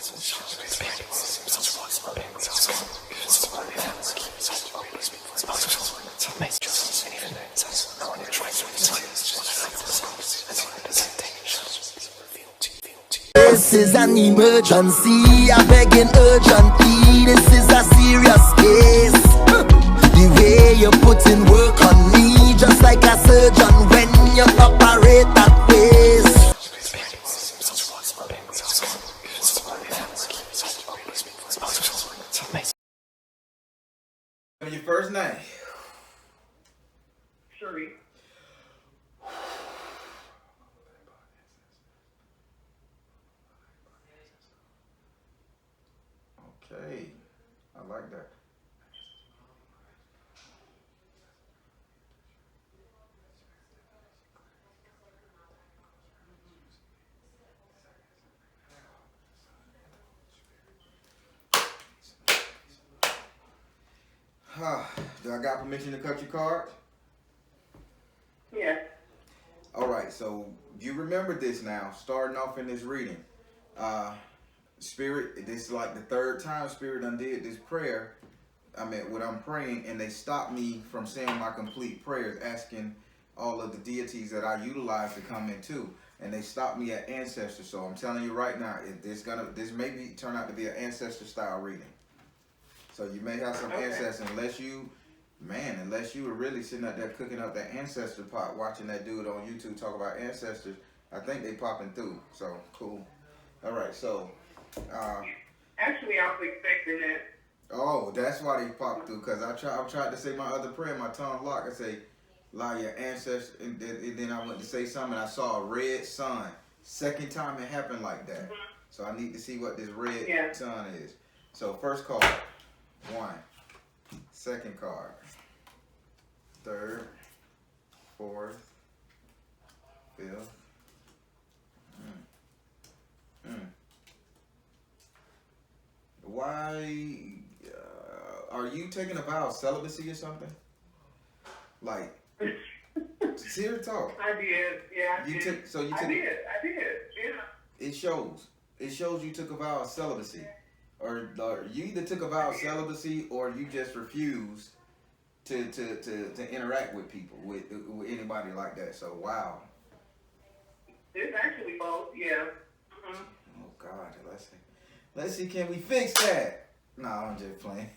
This is an emergency, I beg an urgently. This is a serious case. The way you put in work on me, just like a surgeon when you operate that face. Your first name? Sheree. Okay, I like that. Do I got permission to cut your card? Yeah. All right, so you remember this now, starting off in this reading. Spirit, this is like the third time Spirit undid this prayer. I mean, what I'm praying, and they stopped me from saying my complete prayers, asking all of the deities that I utilize to come in too. And they stopped me at ancestor. So I'm telling you right now, this may turn out to be an ancestor style reading. So you may have some ancestors, unless you were really sitting up there cooking up that ancestor pot, watching that dude on YouTube talk about ancestors. I think they popping through. So cool. All right, so. Actually, I was expecting that. Oh, that's why they popped through. Cause I tried to say my other prayer, my tongue locked. I say, "Lie your ancestors," and then I went to say something. And I saw a red sun. Second time it happened like that. So I need to see what this red sun is. So first card, 1. Second card, 3rd, 4th, 5th. Why are you taking a vow of celibacy or something? Like, serious talk. I did. Yeah, I did. I did. Yeah. It shows you took a vow of celibacy, or you either took a vow of celibacy or you just refused to interact with people, with anybody like that. So wow. It's actually both. Yeah. Oh God, let's see, can we fix that? No, I'm just playing.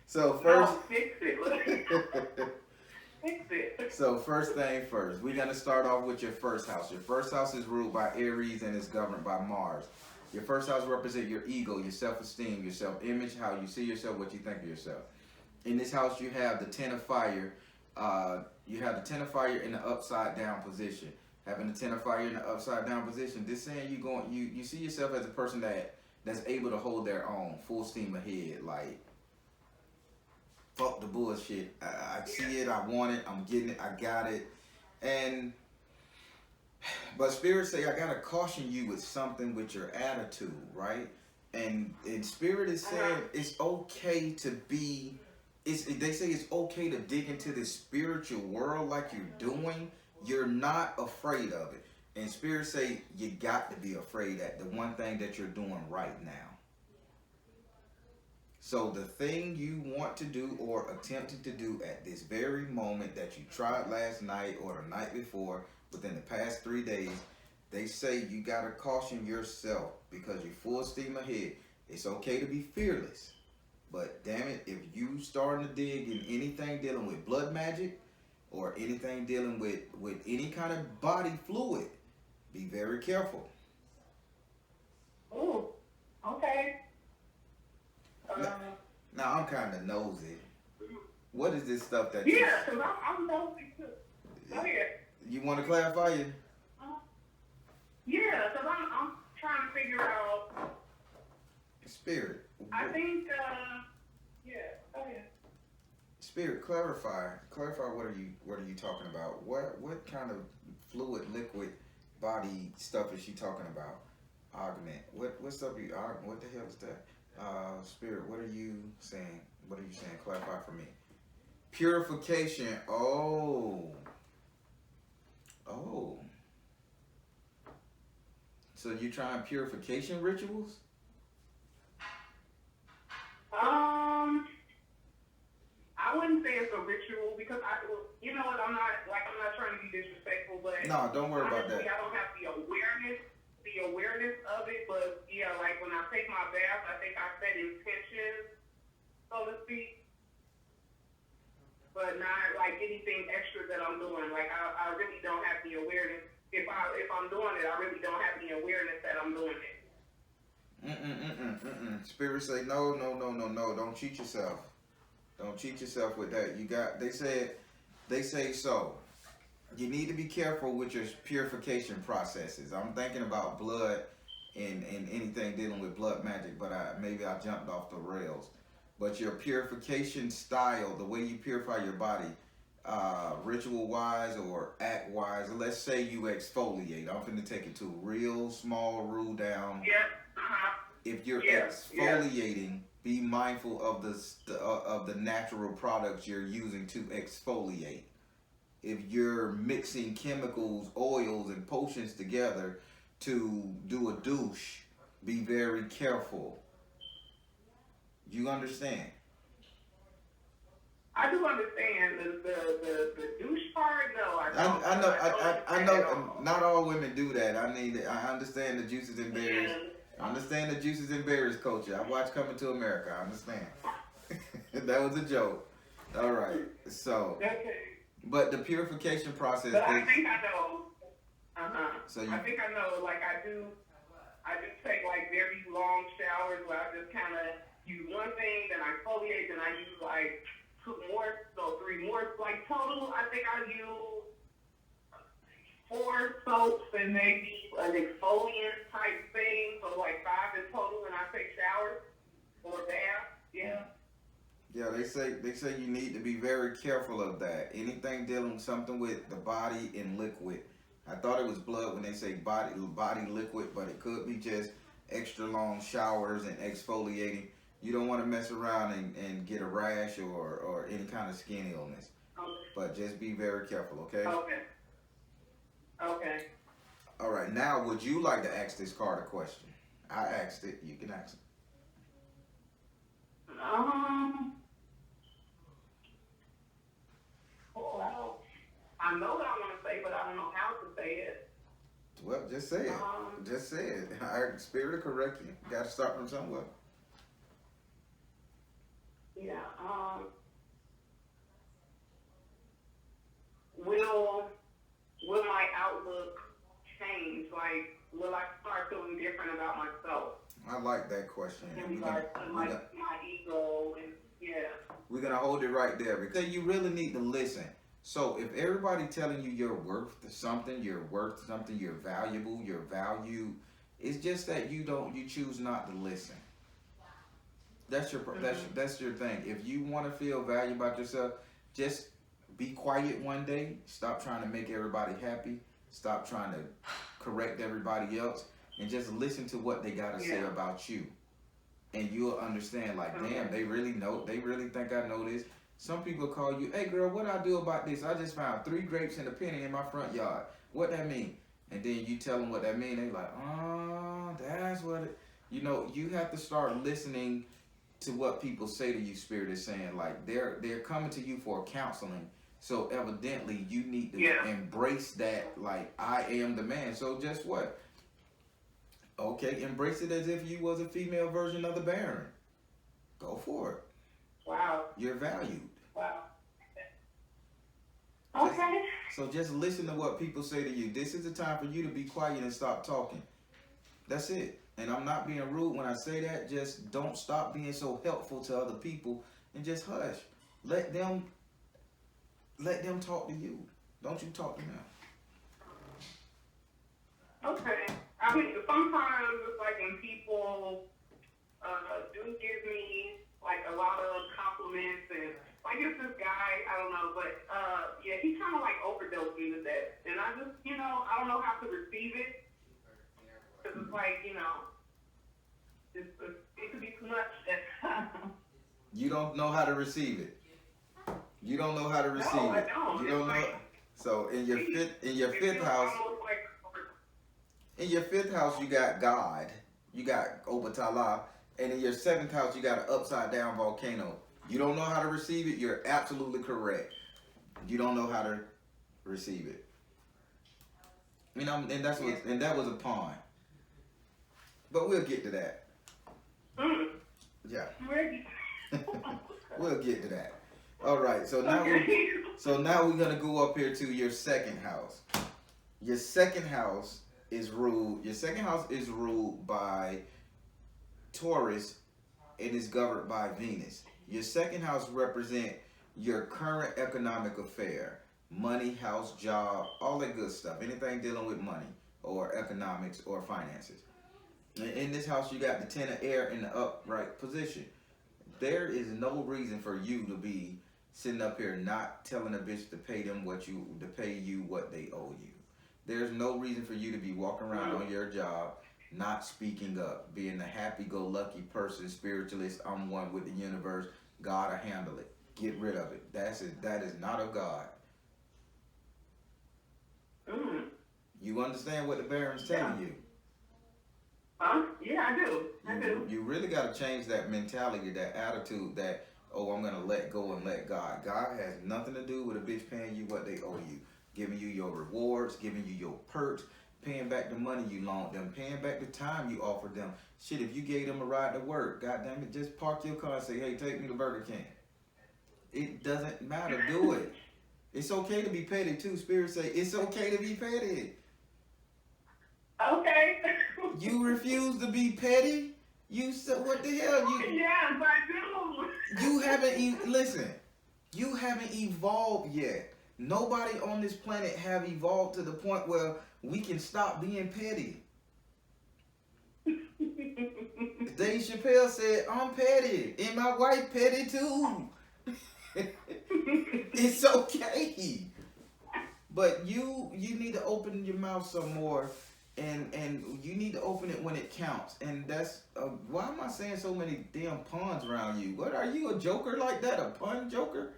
So first, no, fix it. Fix it. So first thing first, we're gonna start off with your first house. Your first house is ruled by Aries and is governed by Mars. Your first house represents your ego, your self-esteem, your self-image, how you see yourself, what you think of yourself. In this house, you have the Ten of Fire. You have the Ten of Fire in the upside down position. Having the Ten of Fire in the upside down position, this saying you see yourself as a person that's able to hold their own, full steam ahead, like fuck the bullshit. I see it, I want it, I'm getting it, I got it. But Spirit say, I gotta caution you with something with your attitude, right? And Spirit is saying it's okay to be, they say it's okay to dig into this spiritual world like you're doing. You're not afraid of it. And Spirit say you got to be afraid at the one thing that you're doing right now. So the thing you want to do or attempted to do at this very moment that you tried last night or the night before, within the past 3 days, they say you got to caution yourself because you're full steam ahead. It's okay to be fearless. But damn it, if you starting to dig in anything dealing with blood magic or anything dealing with any kind of body fluid, be very careful. Ooh, okay. Now I'm kind of nosy. What is this stuff that yeah, because I'm nosy too. Go ahead. You want to clarify it? Yeah, because I'm trying to figure out. Spirit. I think, yeah, go ahead. Spirit, clarify. What are you talking about? What kind of fluid, liquid, body stuff is she talking about? Augment. What stuff you augment? What the hell is that? Spirit, what are you saying? What are you saying? Clarify for me. Purification. Oh. So you trying purification rituals? I wouldn't say it's a ritual because you know what, I'm not trying to be disrespectful, but no, don't worry about that. I don't have the awareness of it, but yeah, like when I take my bath, I think I set intentions, so to speak, but not like anything extra that I'm doing. Like I really don't have the awareness. If I'm doing it, I really don't have the awareness that I'm doing it. Spirit say no. Don't cheat yourself. Don't cheat yourself with that. They say so. You need to be careful with your purification processes. I'm thinking about blood and anything dealing with blood magic, but maybe I jumped off the rails. But your purification style, the way you purify your body, ritual wise or act wise, let's say you exfoliate. I'm finna take it to a real small rule down. Yeah. If you're exfoliating, be mindful of the natural products you're using to exfoliate. If you're mixing chemicals, oils, and potions together to do a douche, be very careful. You understand? I do understand the douche part. No, I don't. I know. Not all women do that. I understand the juices and berries. I understand the juices and berries culture. I watched Coming to America. I understand. That was a joke. All right. So. Okay. But the purification process. But I think I know. So I think I know. Like I do take like very long showers where I just kind of use one thing, then I exfoliate, then I use like 3 more. Like total, I think I use 4 soaps and maybe an exfoliant type thing, so like 5 in total when I take showers or bath. Yeah. Yeah, they say you need to be very careful of that. Anything dealing with something with the body and liquid. I thought it was blood when they say body liquid, but it could be just extra long showers and exfoliating. You don't want to mess around and get a rash or any kind of skin illness. Okay. But just be very careful, okay? Okay. All right. Now, would you like to ask this card a question? I asked it. You can ask it. I know what I want to say, but I don't know how to say it. Well, just say it. Just say it. Our spirit will correct you. You got to start from somewhere. Yeah. Will my outlook change? Like, will I start feeling different about myself? I like that question. In regards to my ego and we're gonna hold it right there because you really need to listen. So if everybody telling you you're worth something, you're valuable, you're valued, it's just that you choose not to listen. That's your that's your thing. If you want to feel valued about yourself, just be quiet one day. Stop trying to make everybody happy. Stop trying to correct everybody else, and just listen to what they gotta say about you. And you'll understand, like, damn, they really think I know this. Some people call you, hey girl, what I do about this? I just found 3 grapes and a penny in my front yard. What that mean? And then you tell them what that mean. They like, oh, that's what it. You know, you have to start listening to what people say to you. Spirit is saying, like, they're coming to you for counseling. So evidently, you need to embrace that. Like, I am the man. So just what? Okay, embrace it as if you was a female version of the Baron. Go for it. Wow. You're valued. Wow. Okay. So just listen to what people say to you. This is the time for you to be quiet and stop talking. That's it. And I'm not being rude when I say that. Just don't stop being so helpful to other people and just hush. Let them talk to you. Don't you talk to them. Okay. I mean, sometimes it's like when people do give me like a lot of compliments and like it's this guy, I don't know, but he kind of like overdosed me with that. And I just, I don't know how to receive it. Because it's like, it could be too much. You don't know how to receive it. You don't know how to receive it. I don't. You don't know. So in your fifth house, In your fifth house, you got God. You got Obatala. And in your seventh house, you got an upside down volcano. You don't know how to receive it. You're absolutely correct. You don't know how to receive it. You know, and that's what, and that was a pawn. But we'll get to that. Yeah. We'll get to that. All right. So now, we're gonna go up here to your second house. Your second house is ruled. Your second house is ruled by Taurus, and is governed by Venus. Your second house represent your current economic affair, money, house, job, all that good stuff. Anything dealing with money or economics or finances. In this house, you got the Ten of Air in the upright position. There is no reason for you to be sitting up here not telling a bitch to pay them what they owe you. There's no reason for you to be walking around on your job not speaking up, being a happy-go-lucky person, spiritualist. I'm one with the universe. God will handle it. Get rid of it. That is not of God. You understand what the Baron's telling you? Yeah, I do. I do. You really got to change that mentality, that attitude that, oh, I'm going to let go and let God. God has nothing to do with a bitch paying you what they owe you. Giving you your rewards, giving you your perks, paying back the money you loaned them, paying back the time you offered them. Shit, if you gave them a ride to work, goddamn it, just park your car and say, hey, take me to Burger King. It doesn't matter. Do it. It's okay to be petty too. Spirit say it's okay to be petty. Okay. You refuse to be petty? You said, what the hell? Yes, I do. You haven't listen. You haven't evolved yet. Nobody on this planet have evolved to the point where we can stop being petty. Dave Chappelle said, I'm petty. And my wife petty too. It's okay. But you need to open your mouth some more. And you need to open it when it counts. And that's, why am I saying so many damn puns around you? What, are you a joker like that? A pun joker?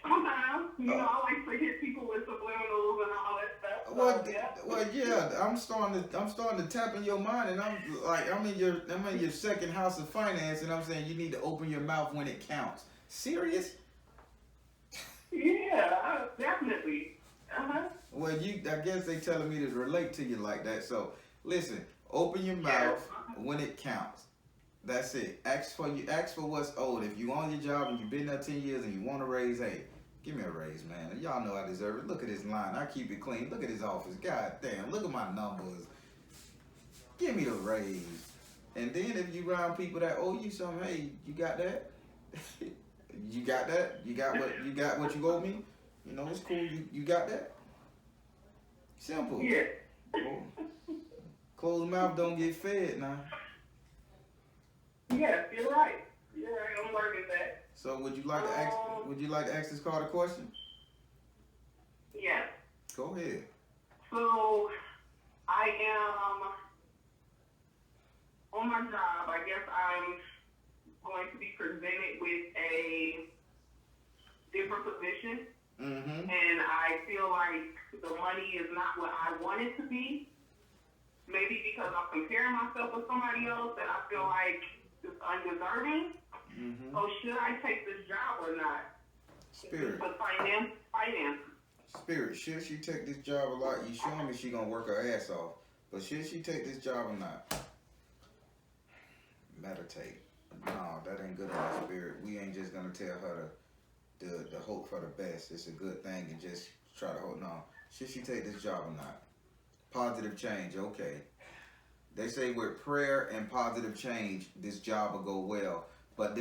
Sometimes, I like to hit people with subliminals and all that stuff. Well, yeah. I'm starting to tap in your mind, and I'm in your second house of finance, and I'm saying you need to open your mouth when it counts. Serious? Yeah, definitely. Well, I guess they telling me to relate to you like that. So listen, open your mouth when it counts. That's it. Ask for what's owed. If you on your job and you've been there 10 years and you want a raise, hey, give me a raise, man. Y'all know I deserve it. Look at this line. I keep it clean. Look at his office. God damn. Look at my numbers. Give me the raise. And then if you around people that owe you something, hey, you got that? You got that? You got what you owe me? You know, it's cool. You got that? Simple. Yeah. Well, closed mouth don't get fed now. Yes, you're right. You're right. I'm learning that. So would you like to ask this card a question? Yes. Go ahead. So I am on my job. I guess I'm going to be presented with a different position. Mm-hmm. And I feel like the money is not what I want it to be. Maybe because I'm comparing myself with somebody else that I feel like is undeserving. Mm-hmm. So should I take this job or not? Spirit. For finance. Spirit, should she take this job or not? You showing me she gonna work her ass off. But should she take this job or not? Meditate. No, that ain't good enough, Spirit. We ain't just gonna tell her to hope for the best. It's a good thing and just try to hope. No. Should she take this job or not? Positive change, okay. They say with prayer and positive change, this job will go well. But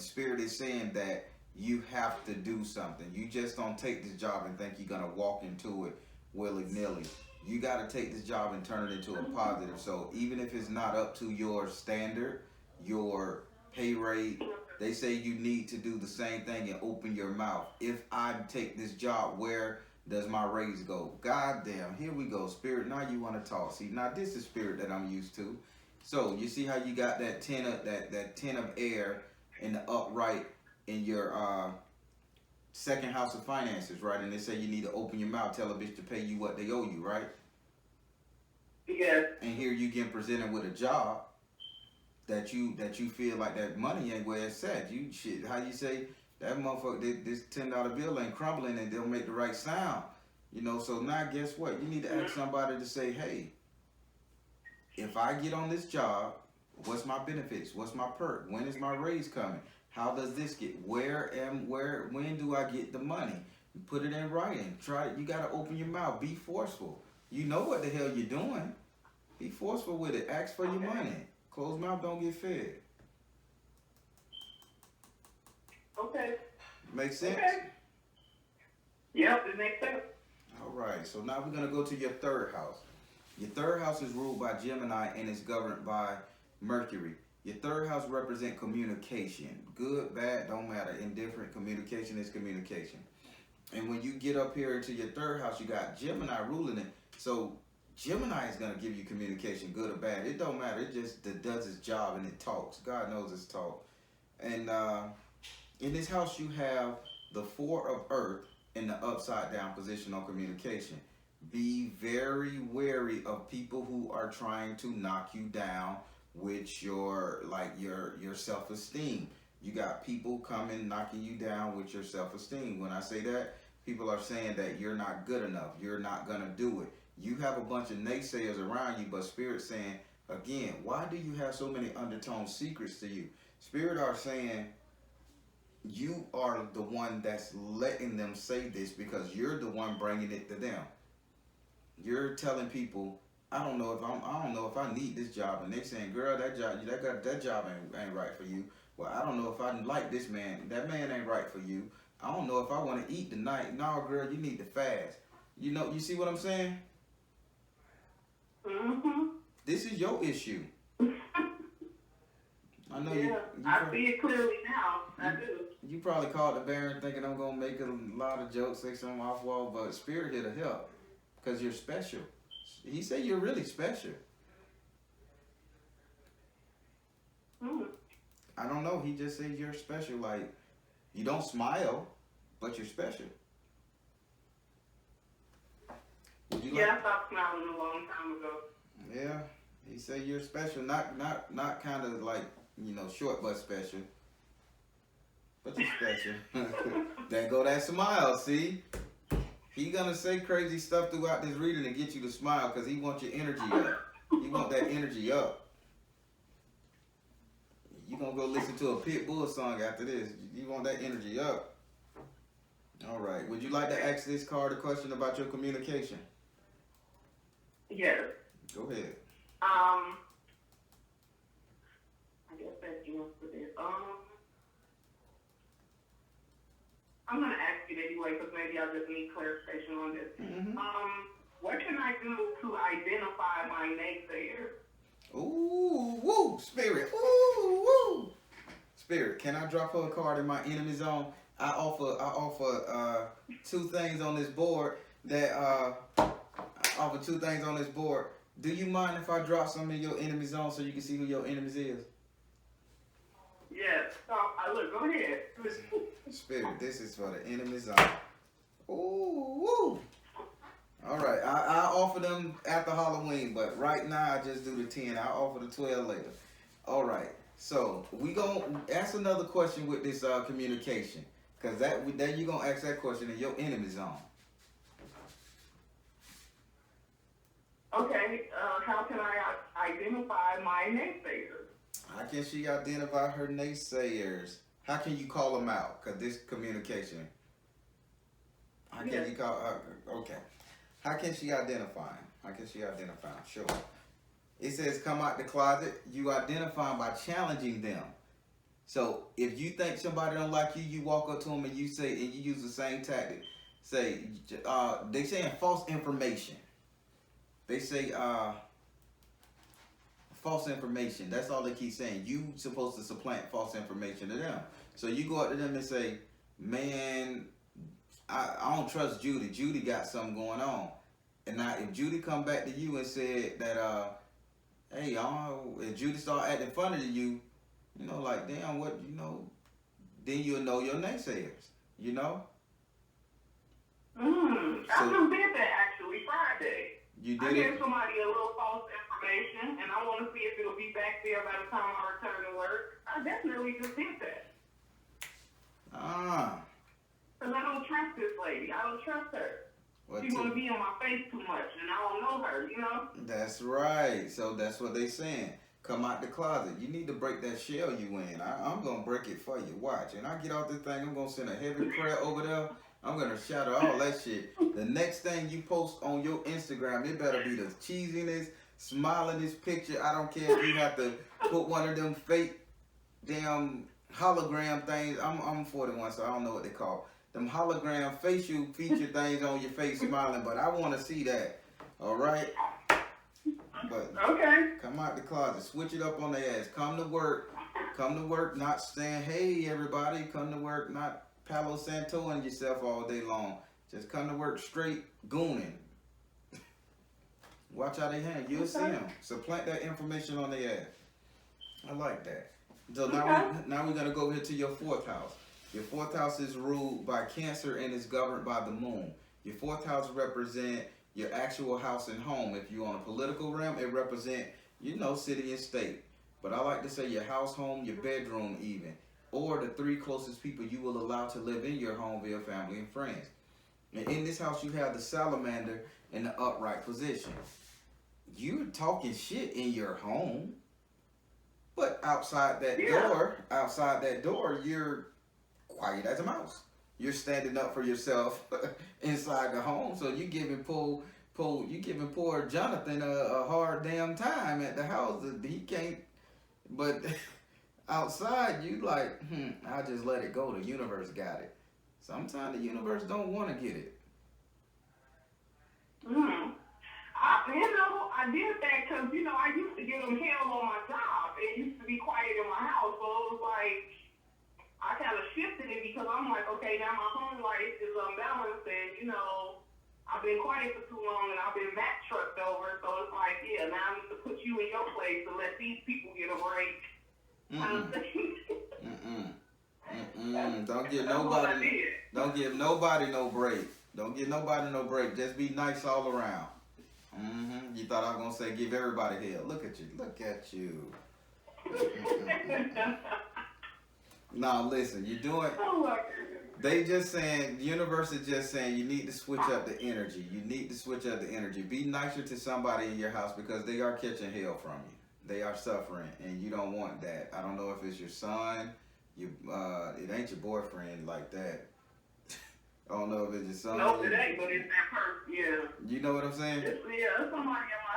Spirit is saying that you have to do something. You just don't take this job and think you're gonna walk into it willy-nilly. You gotta take this job and turn it into a positive. So even if it's not up to your standard, your pay rate, they say you need to do the same thing and open your mouth. If I take this job, where does my raise go? God damn, here we go, Spirit. Now you want to talk. See, now this is Spirit that I'm used to. So you see how you got that ten of air in the upright in your second house of finances, right? And they say you need to open your mouth, tell a bitch to pay you what they owe you, right? Yes. And here you get presented with a job that you feel like that money ain't where it's at. You shit, how you say that motherfucker? This $10 bill ain't crumbling and they'll make the right sound. You know, so now guess what? You need to ask somebody to say, hey, if I get on this job, what's my benefits? What's my perk? When is my raise coming? How does this get? When do I get the money? Put it in writing. Try it. You gotta open your mouth. Be forceful. You know what the hell you're doing. Be forceful with it. Ask for your money. Closed mouth don't get fed. Okay. Make sense? Okay. Yep, it makes sense. All right. So now we're gonna go to your third house. Your third house is ruled by Gemini and is governed by Mercury. Your third house represents communication. Good, bad, don't matter. Indifferent. Communication is communication. And when you get up here into your third house, you got Gemini ruling it. So Gemini is going to give you communication, good or bad. It don't matter. It just does its job and it talks. God knows it's talk. And in this house, you have the 4 of Earth in the upside down position on communication. Be very wary of people who are trying to knock you down with your self-esteem. You got people coming knocking you down with your self-esteem. When I say that, people are saying that you're not good enough. You're not going to do it. You have a bunch of naysayers around you, but Spirit saying, again, why do you have so many undertone secrets to you? Spirit are saying you are the one that's letting them say this because you're the one bringing it to them. You're telling people, I don't know if I need this job, and they're saying, girl, that job ain't right for you. Well, I don't know if I like this man. That man ain't right for you. I don't know if I want to eat tonight. No, girl, you need to fast. You know, you see what I'm saying? Mm-hmm. This is your issue. I know I see it clearly now. I do. You probably called the Baron thinking I'm gonna make a lot of jokes, say something off wall, but Spirit here to help because you're special. He said you're really special. I don't know. He just said you're special. Like, you don't smile, but you're special. Would you I stopped smiling a long time ago. Yeah, he said you're special. Not kind of like, you know, short but special. But you're special. There go that smile, see? He gonna say crazy stuff throughout this reading to get you to smile because he wants your energy up. He want that energy up. You gonna go listen to a Pitbull song after this. You want that energy up. All right. Would you like to ask this card a question about your communication? Yes. Go ahead. I guess that's the answer for this. I'm going to ask you anyway because maybe I just need clarification on this. Mm-hmm. What can I do to identify my naysayers? Ooh, woo, Spirit. Ooh, woo. Spirit, can I drop her a card in my enemy zone? I offer 2 things on this board that Do you mind if I drop some in your enemy zone so you can see who your enemies is? Yes. So, look, go ahead. Spirit, this is for the enemy zone. Ooh, woo. All right, I offer them after Halloween, but right now I just do the 10. I'll offer the 12 later. All right, so we gonna ask another question with this communication, because then you're gonna ask that question in your enemy zone. Okay, how can I identify my naysayers? How can she identify her naysayers? How can you call them out? Because this communication. How can you call? Okay. How can she identify him? How can she identify him? Sure. It says come out the closet. You identify them by challenging them. So if you think somebody don't like you, you walk up to them and you say, and you use the same tactic. Say, they saying false information. They say false information. That's all they keep saying. You supposed to supplant false information to them. So you go up to them and say, man, I don't trust Judy. Judy got something going on. And now if Judy come back to you and said that, hey, if Judy start acting funny to you, you know, like, damn, what, you know, then you'll know your naysayers, you know? I just did that actually Friday. You I did gave it? somebody a little false information, and I want to see if it'll be back there by the time I return to work. I definitely just did that. Ah. Because I don't trust this lady. I don't trust her. Well, She want to be in my face too much, and I don't know her, you know? that's right. So that's what they saying. Come out the closet. You need to break that shell you in. I'm going to break it for you. Watch. And I get off this thing, I'm going to send a heavy prayer over there. I'm going to shatter all that shit. The next thing you post on your Instagram, it better be the cheesiness, smiliness picture. I don't care if you have to put one of them fake damn hologram things. I'm 41, so I don't know what they call them hologram facial feature things on your face smiling, but I want to see that. All right? But Okay. come out the closet, switch it up on their ass. Come to work, not saying, hey everybody, come to work, not Palo Santoing yourself all day long. Just come to work straight gooning. Watch how they hang. You'll see them. So plant that information on their ass. I like that. So now we're gonna go here to your 4th house. Your 4th house is ruled by Cancer and is governed by the moon. Your 4th house represent your actual house and home. If you're on a political realm, it represent, city and state. But I like to say your house, home, your bedroom even, or the 3 closest people you will allow to live in your home via family and friends. And in this house, you have the salamander in the upright position. You're talking shit in your home, but outside that door, you're quiet as a mouse. You're standing up for yourself inside the home. So you giving poor Jonathan a hard damn time at the house. He can't, but outside you like, I'll just let it go. The universe got it. Sometimes the universe don't want to get it. I did that because, I used to give them hell on my job. It used to be quiet in my house, so it was like, I kind of shifted it because I'm like, okay, now my home life is unbalanced and, I've been quiet for too long and I've been backtracked over. So it's like, yeah, now I need to put you in your place and let these people get a break. Don't give nobody no break. Don't give nobody no break. Just be nice all around. You thought I was going to say give everybody hell. Look at you. Now listen, you're doing. They just saying, the universe is just saying you need to switch up the energy. Be nicer to somebody in your house because they are catching hell from you. They are suffering, and you don't want that. I don't know if it's your son, it ain't your boyfriend like that. I don't know if it's your son. No, it ain't, but it's that person, yeah. You know what I'm saying? It's somebody in my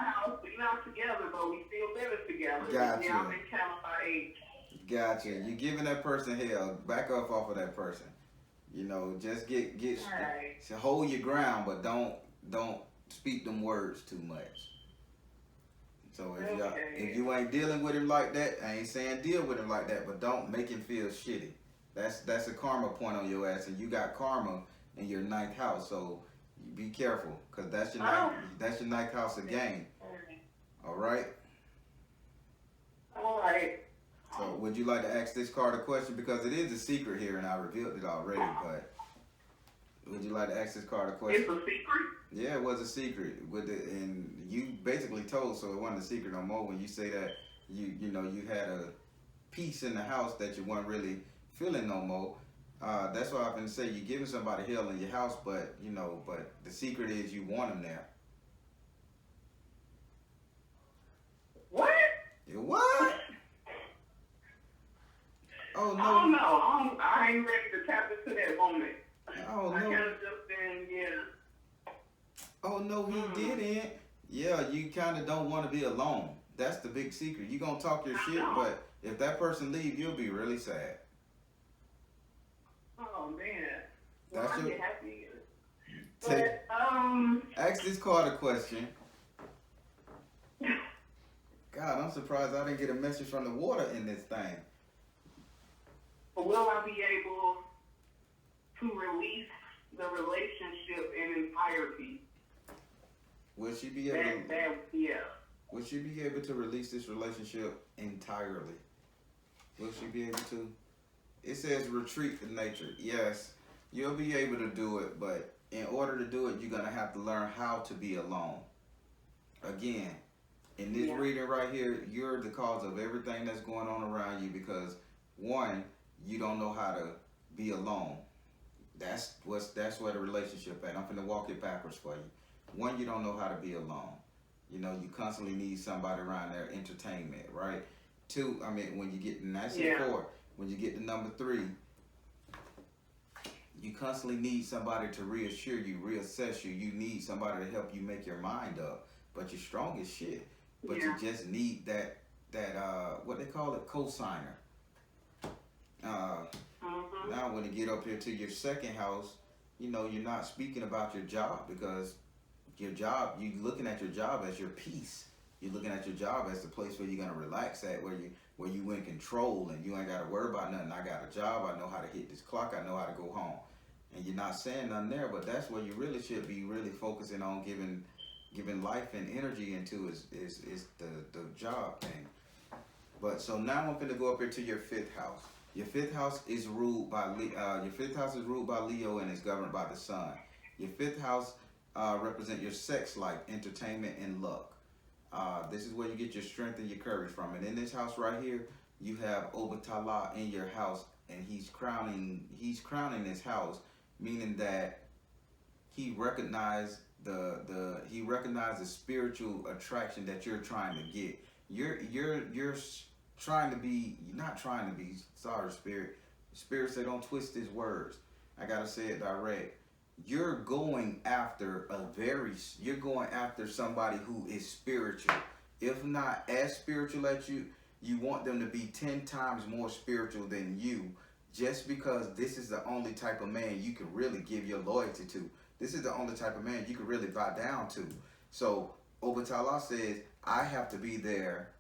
house. We're not together, but we still live together. Gotcha. Yeah, I've been counting by age. Gotcha. You're giving that person hell. Back up off of that person. Just get right. So hold your ground, but don't speak them words too much. So if you ain't dealing with him like that, I ain't saying deal with him like that, but don't make him feel shitty. That's a karma point on your ass, and you got karma in your 9th house, so be careful, cause that's your 9th house again. All right. All right. So would you like to ask this card a question, because it is a secret here, and I revealed it already, but would you like to ask this card a question? It's a secret? Yeah, it was a secret. And you basically told, so it wasn't a secret no more when you say that you had a peace in the house that you weren't really feeling no more. That's why I've been saying you're giving somebody hell in your house, but the secret is you want them there. What? What? Oh no. I don't know. I ain't ready to tap into that moment. Oh no. I kind of just been, Oh no, he didn't. Yeah, you kind of don't want to be alone. That's the big secret. You gonna talk your shit, but if that person leave, you'll be really sad. Oh man. That's I'll your. get happy. But Ask this card a question. God, I'm surprised I didn't get a message from the water in this thing. Will I be able to release the relationship in entirety? Will she be able to? Yeah. Will she be able to release this relationship entirely? Will she be able to? It says retreat to nature. Yes, you'll be able to do it, but in order to do it, you're going to have to learn how to be alone. again, in this reading right here, you're the cause of everything that's going on around you because one, you don't know how to be alone. That's where the relationship at. I'm finna walk it backwards for you. One, you don't know how to be alone. You know, you constantly need somebody around there, entertainment, right? Two, I mean, when you get, and that's it. Four. When you get to number three, you constantly need somebody to reassure you, reassess you. You need somebody to help you make your mind up. But you're strong as shit. But you just need that what they call it, cosigner. Now when you get up here to your second house, you know, you're not speaking about your job because your job, you're looking at your job as your peace. You're looking at your job as the place where you're gonna relax at, where you in control and you ain't gotta worry about nothing. I got a job, I know how to hit this clock, I know how to go home. And you're not saying nothing there, but that's where you really should be really focusing on giving life and energy into is the job thing. But so now I'm gonna go up here to your fifth house. Your fifth house is ruled by Leo and is governed by the sun. Your fifth house represent your sex life, entertainment, and luck. This is where you get your strength and your courage from. And in this house right here, you have Obatala in your house, and he's crowning this house, meaning that he recognized the spiritual attraction that you're trying to get. You're trying to be, you're not trying to be, sorry, Spirit say don't twist his words. I gotta say it direct. You're going after somebody who is spiritual. If not as spiritual as you, you want them to be 10 times more spiritual than you, just because this is the only type of man you can really give your loyalty to. This is the only type of man you can really bow down to. So Obatala says, I have to be there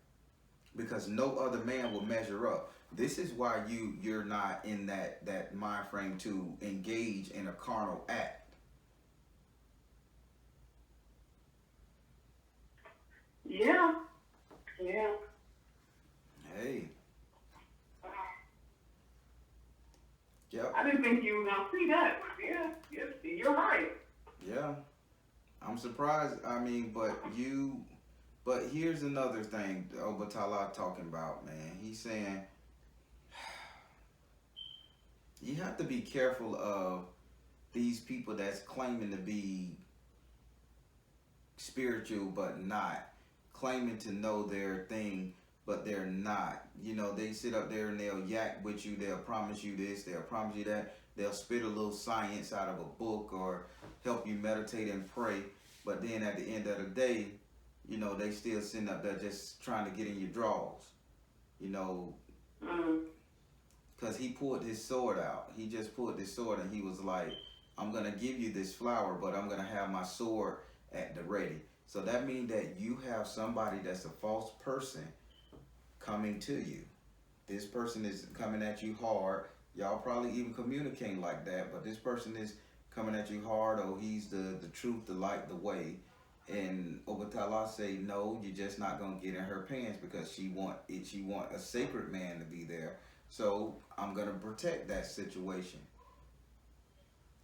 because no other man will measure up. This is why you're not in that mind frame to engage in a carnal act. Yeah. Hey. Yep. I didn't think you were gonna see that. Yeah, you're right. Yeah. I'm surprised. I mean, but here's another thing Obatala talking about, man. He's saying you have to be careful of these people that's claiming to be spiritual but not, claiming to know their thing but they're not. You know, they sit up there and they'll yak with you, they'll promise you this, they'll promise you that, they'll spit a little science out of a book or help you meditate and pray, but then at the end of the day, you know, they still sitting up there just trying to get in your drawers, you know, because he pulled his sword out. He just pulled his sword and he was like, I'm going to give you this flower, but I'm going to have my sword at the ready. So that means that you have somebody that's a false person coming to you. This person is coming at you hard. Y'all probably even communicating like that, but this person is coming at you hard. Oh, he's the truth, the light, the way. And Obatala say, no, you're just not gonna get in her pants because she want a sacred man to be there. So I'm gonna protect that situation.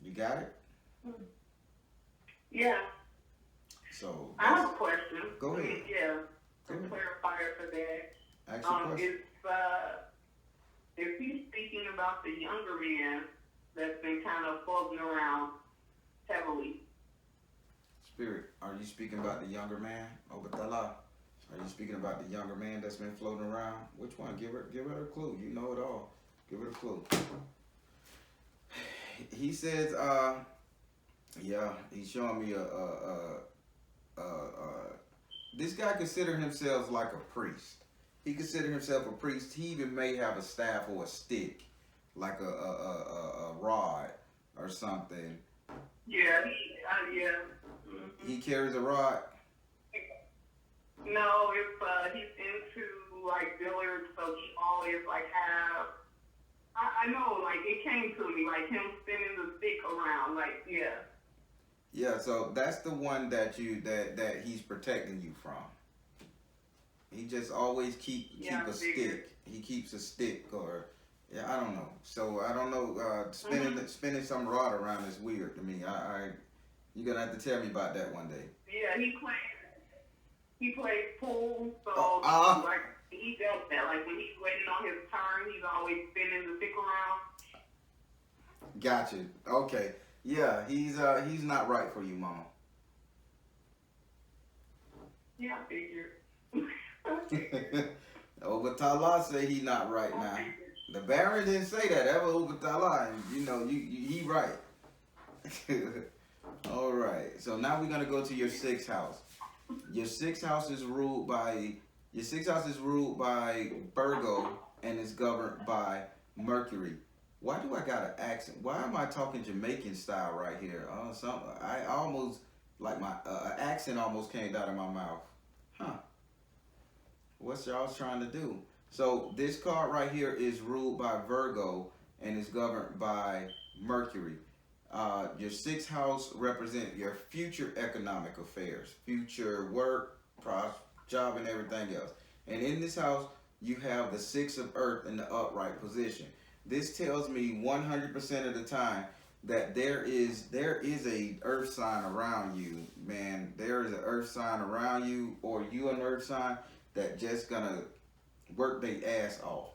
You got it? Yeah. So I have a question. Go ahead. Yeah. Go ahead. Clarifier for that. Ask your question. If he's speaking about the younger man that's been kind of floating around heavily. Spirit, are you speaking about the younger man, Obatala? Are you speaking about the younger man that's been floating around? Which one? Give her a clue. You know it all. Give her a clue. He says, yeah, he's showing me this guy considered himself like a priest. He considered himself a priest. He even may have a staff or a stick, like a rod or something. Yeah, yeah. Mm-hmm. He carries a rod. No, if he's into like billiards, so he always like have. I know, like it came to me, like him spinning the stick around, like yeah. Yeah, so that's the one that he's protecting you from. He just always keep a stick. He keeps a stick, or yeah, I don't know. So I don't know. Spinning some rod around is weird to me. You're gonna have to tell me about that one day. Yeah, he claims. He plays pool, so like he does that. Like when he's waiting on his turn, he's always spinning the stick around. Gotcha. Okay. Yeah, he's not right for you, Mama. Yeah, I figured. Obatala say he not right now. The Baron didn't say that. That was Obatala, and you know he right. All right. So now we're gonna go to your sixth house. Your sixth house is ruled by Virgo and is governed by Mercury. Why do I got an accent? Why am I talking Jamaican style right here? I almost like my accent almost came out of my mouth. Huh? What's y'all trying to do? So this card right here is ruled by Virgo and is governed by Mercury. Your sixth house represents your future economic affairs, future work, job, and everything else. And in this house, you have the six of earth in the upright position. This tells me 100% of the time that there is a earth sign around you, man. There is an earth sign around you, or you an earth sign that just gonna work their ass off.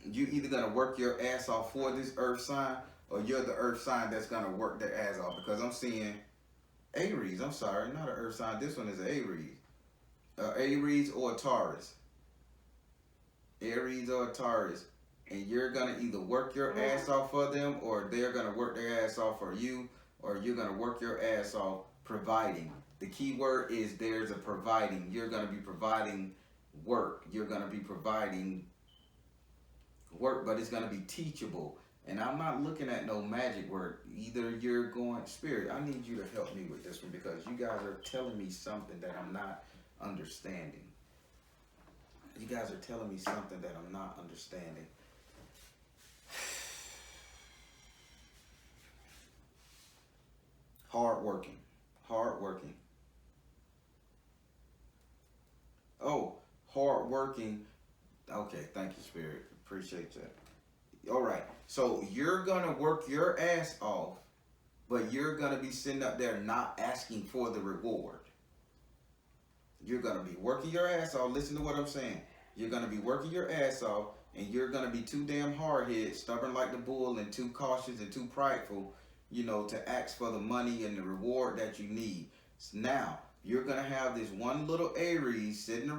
You either gonna work your ass off for this earth sign, or you're the earth sign that's gonna work their ass off. Because I'm seeing Aries. I'm sorry, not an earth sign. This one is an Aries. Aries or a Taurus. Aries or a Taurus. And you're gonna either work your ass off for them, or they're gonna work their ass off for you, or you're gonna work your ass off providing. The key word is there's a providing. You're gonna be providing work. You're gonna be providing work, but it's gonna be teachable. And I'm not looking at no magic work. Either you're going, Spirit, I need you to help me with this one, because you guys are telling me something that I'm not understanding. You guys are telling me something that I'm not understanding. Hardworking. Oh, hardworking. Okay, thank you, Spirit. Appreciate that. All right, so you're gonna work your ass off, but you're gonna be sitting up there not asking for the reward. You're gonna be working your ass off. Listen to what I'm saying. You're gonna be working your ass off, and you're gonna be too damn hard-headed, stubborn like the bull, and too cautious and too prideful, you know, to ask for the money and the reward that you need. So now, you're going to have this one little Aries sitting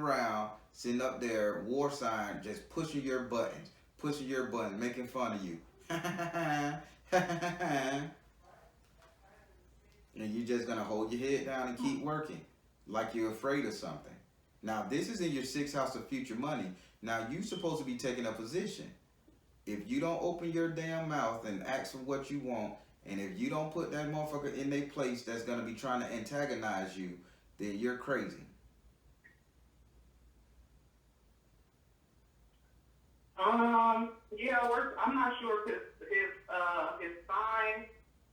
up there, war sign, just pushing your buttons, making fun of you. And you're just going to hold your head down and keep working like you're afraid of something. Now, this is in your sixth house of future money. Now, you're supposed to be taking a position. If you don't open your damn mouth and ask for what you want, and if you don't put that motherfucker in their place that's going to be trying to antagonize you, then you're crazy. Yeah, I'm not sure if his sign,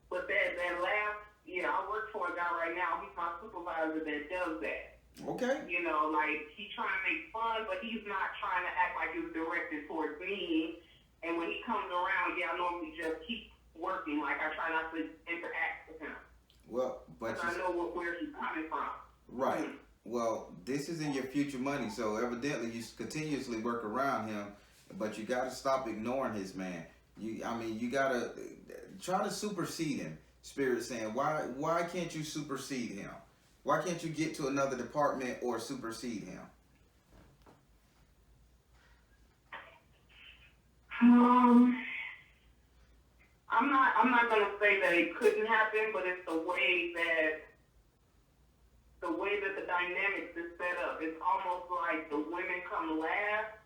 but that last, yeah, I work for a guy right now. He's my supervisor that does that. Okay. You know, like, he's trying to make fun, but he's not trying to act like it's directed towards me. And when he comes around, yeah, I normally just keep working. Like, I try not to interact with him. Well, but I know where he's coming from. Right. Mm-hmm. Well, this is in your future money, so evidently you continuously work around him, but you got to stop ignoring his man. You got to try to supersede him. Spirit saying, why can't you supersede him? Why can't you get to another department or supersede him? I'm not gonna say that it couldn't happen, but it's the way that the dynamics is set up. It's almost like the women come last.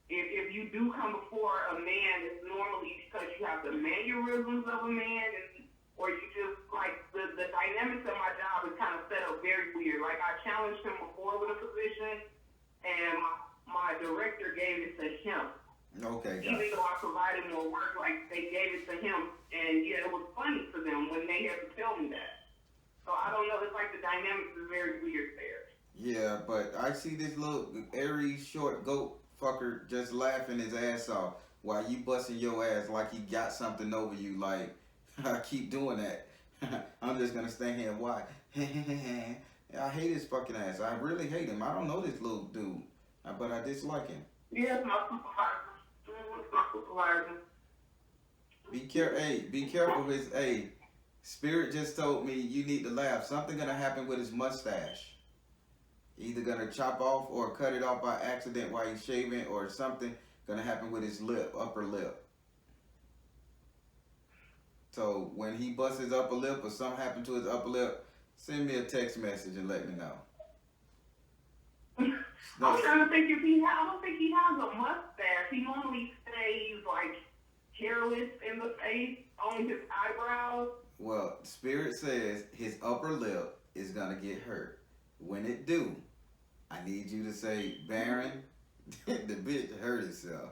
If you do come before a man, it's normally because you have the mannerisms of a man, or you just, like, the dynamics of my job is kind of set up very weird. Like, I challenged him before with a position, and my director gave it to him. Okay, even though I provided more work, like, they gave it to him, and yeah, it was funny for them when they had to tell me that. So I don't know, it's like the dynamics is very weird there. Yeah, but I see this little Aries short goat fucker just laughing his ass off while you busting your ass like he got something over you. Like, I keep doing that. I'm just gonna stand here and watch. I hate his fucking ass. I really hate him. I don't know this little dude, but I dislike him. Yeah, it's my supervisor. It's my supervisor. Be careful. Spirit just told me you need to laugh. Something gonna happen with his mustache. Either gonna chop off or cut it off by accident while he's shaving, or something gonna happen with his upper lip. So when he busts his upper lip or something happened to his upper lip, send me a text message and let me know. I'm trying to think if I don't think he has a mustache. He normally stays like hairless in the face, only his eyebrows. Well, Spirit says his upper lip is gonna get hurt. When it do, I need you to say, Baron, the bitch hurt himself.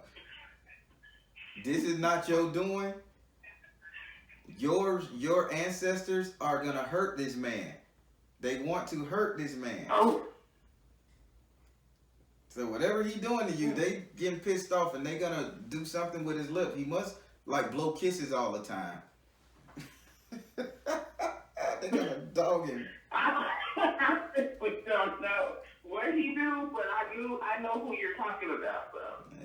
This is not your doing. Your ancestors are gonna hurt this man. They want to hurt this man. Oh. So whatever he doing to you, they getting pissed off and they gonna do something with his lip. He must like blow kisses all the time. They gonna dog him. I don't know what he do, but I know who you're talking about. So.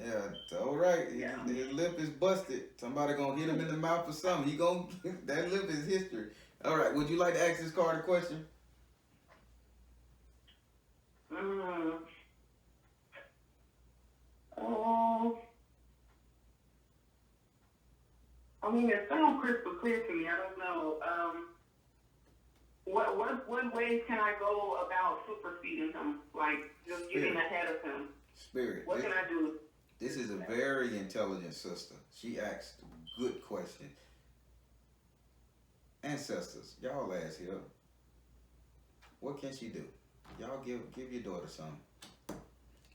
Yeah, it's all right. Yeah. His lip is busted. Somebody gonna hit him in the mouth or something. That lip is history. All right. Would you like to ask this card a question? I mean, it sounds crystal clear to me. I don't know. What ways can I go about superseding him? Like just getting ahead of him. Spirit. What can I do? This is a very intelligent sister. She asked good questions. Ancestors, y'all ass here. What can she do? Y'all give your daughter something.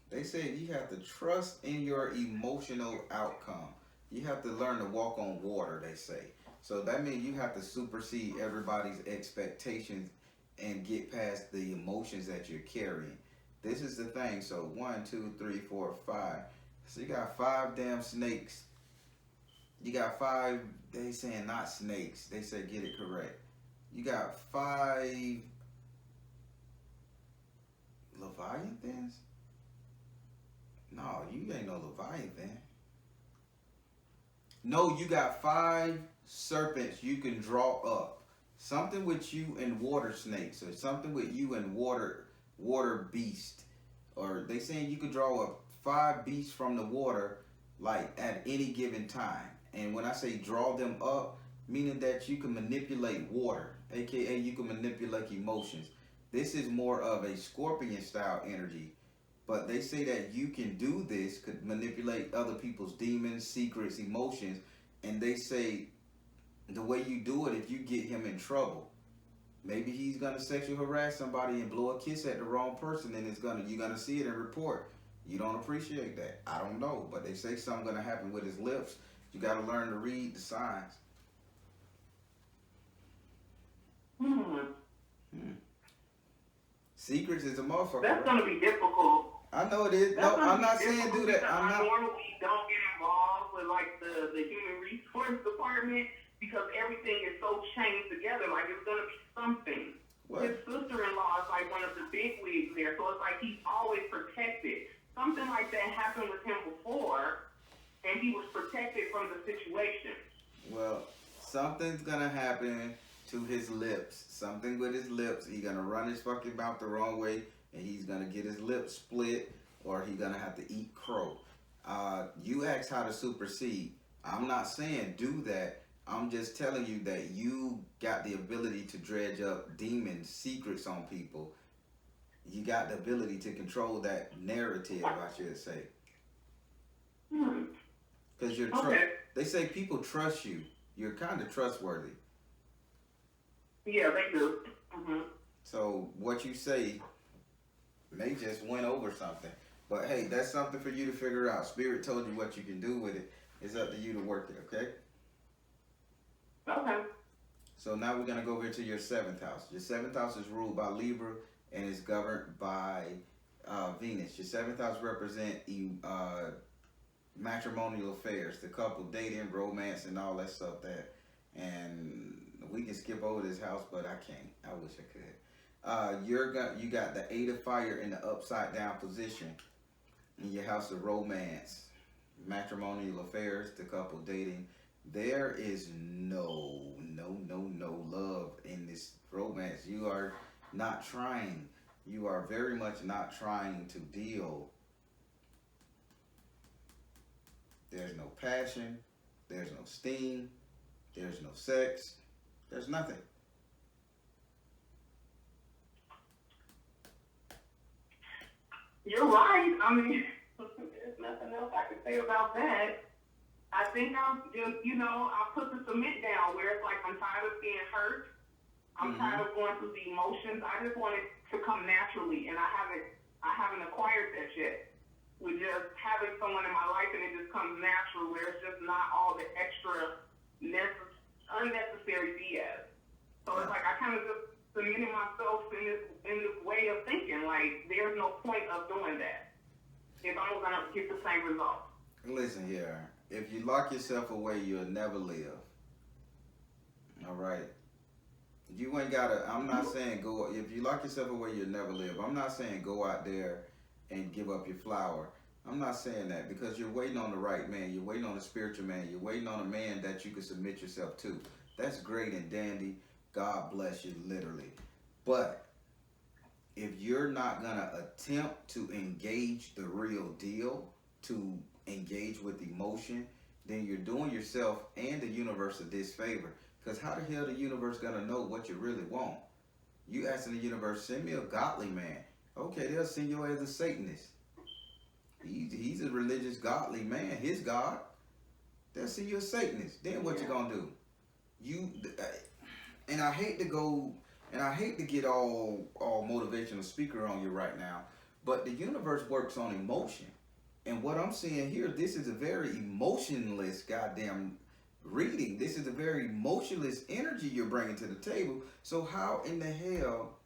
They say you have to trust in your emotional outcome. You have to learn to walk on water, they say. So that means you have to supersede everybody's expectations and get past the emotions that you're carrying. This is the thing. So 1, 2, 3, 4, 5. So you got 5 damn snakes. You got 5, they saying not snakes. They say get it correct. You got 5 Leviathans? No, you ain't no Leviathan. No, you got 5 serpents you can draw up. Something with you and water snakes, or something with you and water beast. Or they saying you could draw up 5 beasts from the water, like at any given time. And when I say draw them up, meaning that you can manipulate water, aka you can manipulate emotions. This is more of a scorpion style energy. But they say that you can do this, could manipulate other people's demons, secrets, emotions. And they say the way you do it, if you get him in trouble, maybe he's gonna sexually harass somebody and blow a kiss at the wrong person, and you're gonna see it and report. You don't appreciate that. I don't know, but they say something gonna happen with his lips. You gotta learn to read the signs. Secrets is a motherfucker. That's gonna be difficult. I know it is. No, I'm not saying do that. I'm not. I normally don't get involved with like the human resource department because everything is so chained together. Like it's gonna be something. What? His sister-in-law is like one of the big wigs there, so it's like he's always protected. Something like that happened with him before, and he was protected from the situation. Well, something's gonna happen to his lips. Something with his lips. He's gonna run his fucking mouth the wrong way, and he's gonna get his lips split, or he's gonna have to eat crow. You asked how to supersede. I'm not saying do that. I'm just telling you that you got the ability to dredge up demons, secrets on people. You got the ability to control that narrative, I should say. Because you're they say people trust you. You're kind of trustworthy. Yeah, they do. So what you say may just win over something. But hey, that's something for you to figure out. Spirit told you what you can do with it. It's up to you to work it, okay? Okay. So now we're going to go over to your 7th house. Your 7th house is ruled by Libra and is governed by Venus. Your 7th house represents matrimonial affairs, the couple dating, romance, and all that stuff and we can skip over this house, but I can't. I wish I could. You got the 8 of fire in the upside down position in your house of romance, matrimonial affairs, the couple dating. There is no love in this romance. You are not trying. You are very much not trying to deal. There's no passion. There's no steam. There's no sex. There's nothing. You're right. I mean, there's nothing else I can say about that. I think I'm just, I put the cement down where it's like I'm tired of being hurt. I'm tired of going through the emotions. I just want it to come naturally, and I haven't acquired that yet. With just having someone in my life, and it just comes natural, where it's just not all the extra unnecessary BS. So it's like I kind of just cemented myself in this way of thinking. Like there's no point of doing that if I'm gonna get the same result. Listen here. If you lock yourself away, you'll never live. All right. You ain't gotta. I'm not saying go. If you lock yourself away, you'll never live. I'm not saying go out there and give up your flower. I'm not saying that, because you're waiting on the right man. You're waiting on a spiritual man. You're waiting on a man that you can submit yourself to. That's great and dandy. God bless you, literally. But if you're not gonna attempt to engage the real deal, to engage with emotion, then you're doing yourself and the universe a disfavor. Because how the hell the universe gonna know what you really want? You asking the universe, send me a godly man. Okay, they'll send you as a Satanist. He's a religious, godly man. His God. They'll send you a Satanist. Then what you gonna do? And I hate to go, and I hate to get all motivational speaker on you right now, but the universe works on emotion. And what I'm seeing here, this is a very emotionless goddamn reading. This is a very emotionless energy you're bringing to the table. So how in the hell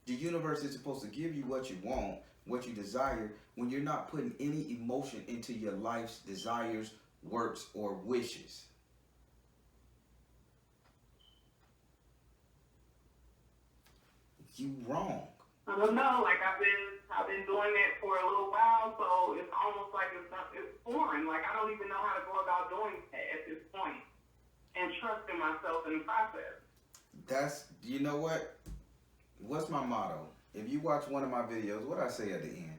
the universe is supposed to give you what you want, what you desire, when you're not putting any emotion into your life's desires, works, or wishes? You wrong. I don't know. Like I've been doing that for a little while, so it's almost like it's foreign. Like I don't even know how to go about doing that at this point, and trusting myself in the process. You know what? What's my motto? If you watch one of my videos, what I say at the end?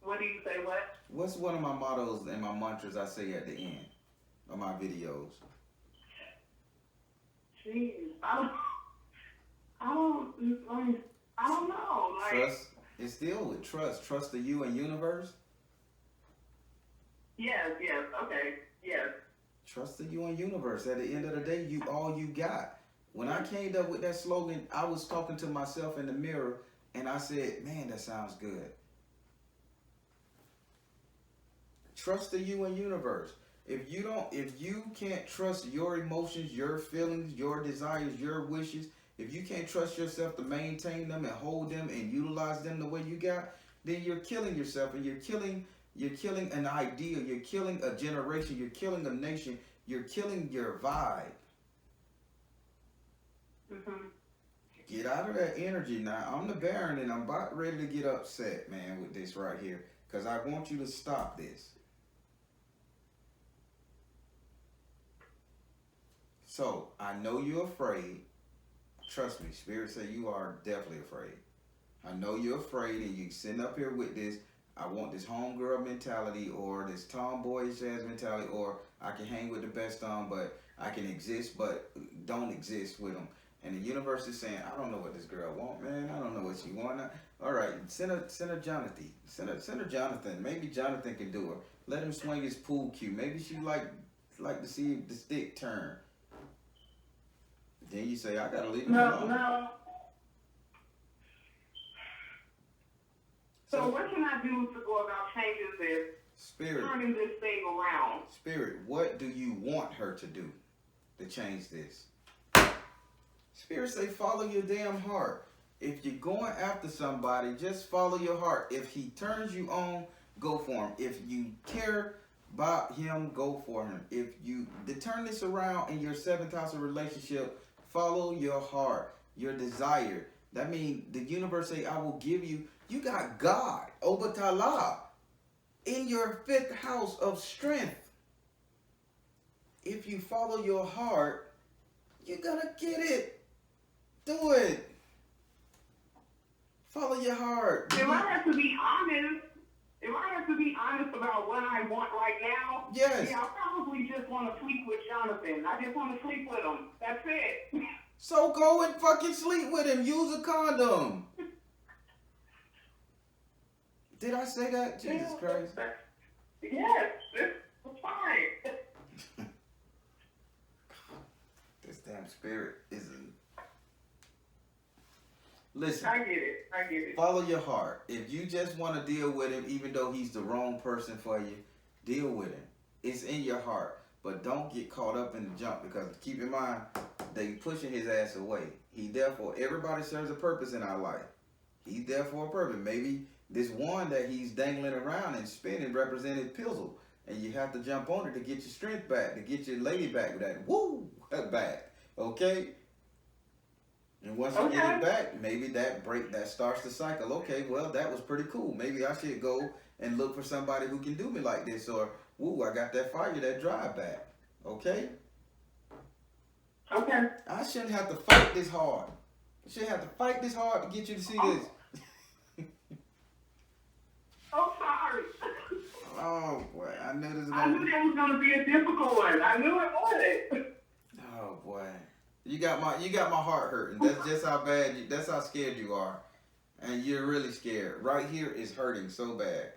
What do you say? What? What's one of my mottos and my mantras I say at the end of my videos? Jeez, I don't know. Like, trust. It's still with trust. Trust the you and universe. Yes. Okay. Yes. Trust the you and universe. At the end of the day, you all you got. When I came up with that slogan, I was talking to myself in the mirror, and I said, "Man, that sounds good." Trust the you and universe. If you can't trust your emotions, your feelings, your desires, your wishes, if you can't trust yourself to maintain them and hold them and utilize them the way you got, then you're killing yourself, and you're killing an ideal, you're killing a generation, you're killing a nation, you're killing your vibe. Get out of that energy now. I'm the Baron, and I'm about ready to get upset, man, with this right here, because I want you to stop this. So, I know you're afraid. Trust me, Spirit say you are definitely afraid. I know you're afraid, and you sitting up here with this, I want this homegirl mentality, or this tomboyish ass mentality, or I can hang with the best on, but I can exist, but don't exist with them. And the universe is saying, I don't know what this girl want, man. I don't know what she want. All right, send her Jonathan. Send her Jonathan. Maybe Jonathan can do her. Let him swing his pool cue. Maybe she like to see the stick turn. Then you say, I gotta leave him alone. No. So what can I do to go about changing this? Spirit. Turning this thing around. Spirit, what do you want her to do to change this? Spirit say, follow your damn heart. If you're going after somebody, just follow your heart. If he turns you on, go for him. If you care about him, go for him. If you to turn this around in your 7th house of relationship, follow your heart. your desire. That means the universe say, I will give you. You got God, Obatala, in your 5th house of strength. If you follow your heart, you're gonna get it. Do it. Follow your heart. If I have to be honest about what I want right now, yes. Yeah, I probably just want to sleep with Jonathan. I just want to sleep with him. That's it. So go and fucking sleep with him. Use a condom. Did I say that? Jesus Christ. Yes, it's fine. This damn spirit isn't. Listen. I get it. Follow your heart. If you just want to deal with him, even though he's the wrong person for you, deal with him. It's in your heart. But don't get caught up in the jump, because keep in mind, they pushing his ass away. Everybody serves a purpose in our life. He's there for a purpose. Maybe this one that he's dangling around and spinning represented Pizzle. And you have to jump on it to get your strength back, to get your lady back, that woo back. Okay? And once you get it back, maybe that starts the cycle. Okay, well, that was pretty cool. Maybe I should go and look for somebody who can do me like this. Or, woo, I got that fire, that drive back. Okay? Okay. I shouldn't have to fight this hard. I shouldn't have to fight this hard to get you to see this. Oh, sorry. Oh, boy. I knew this was I knew that was going to be a difficult one. I knew it was. Oh, boy. You got my heart hurting. That's just how bad that's how scared you are. And you're really scared. Right here is hurting so bad.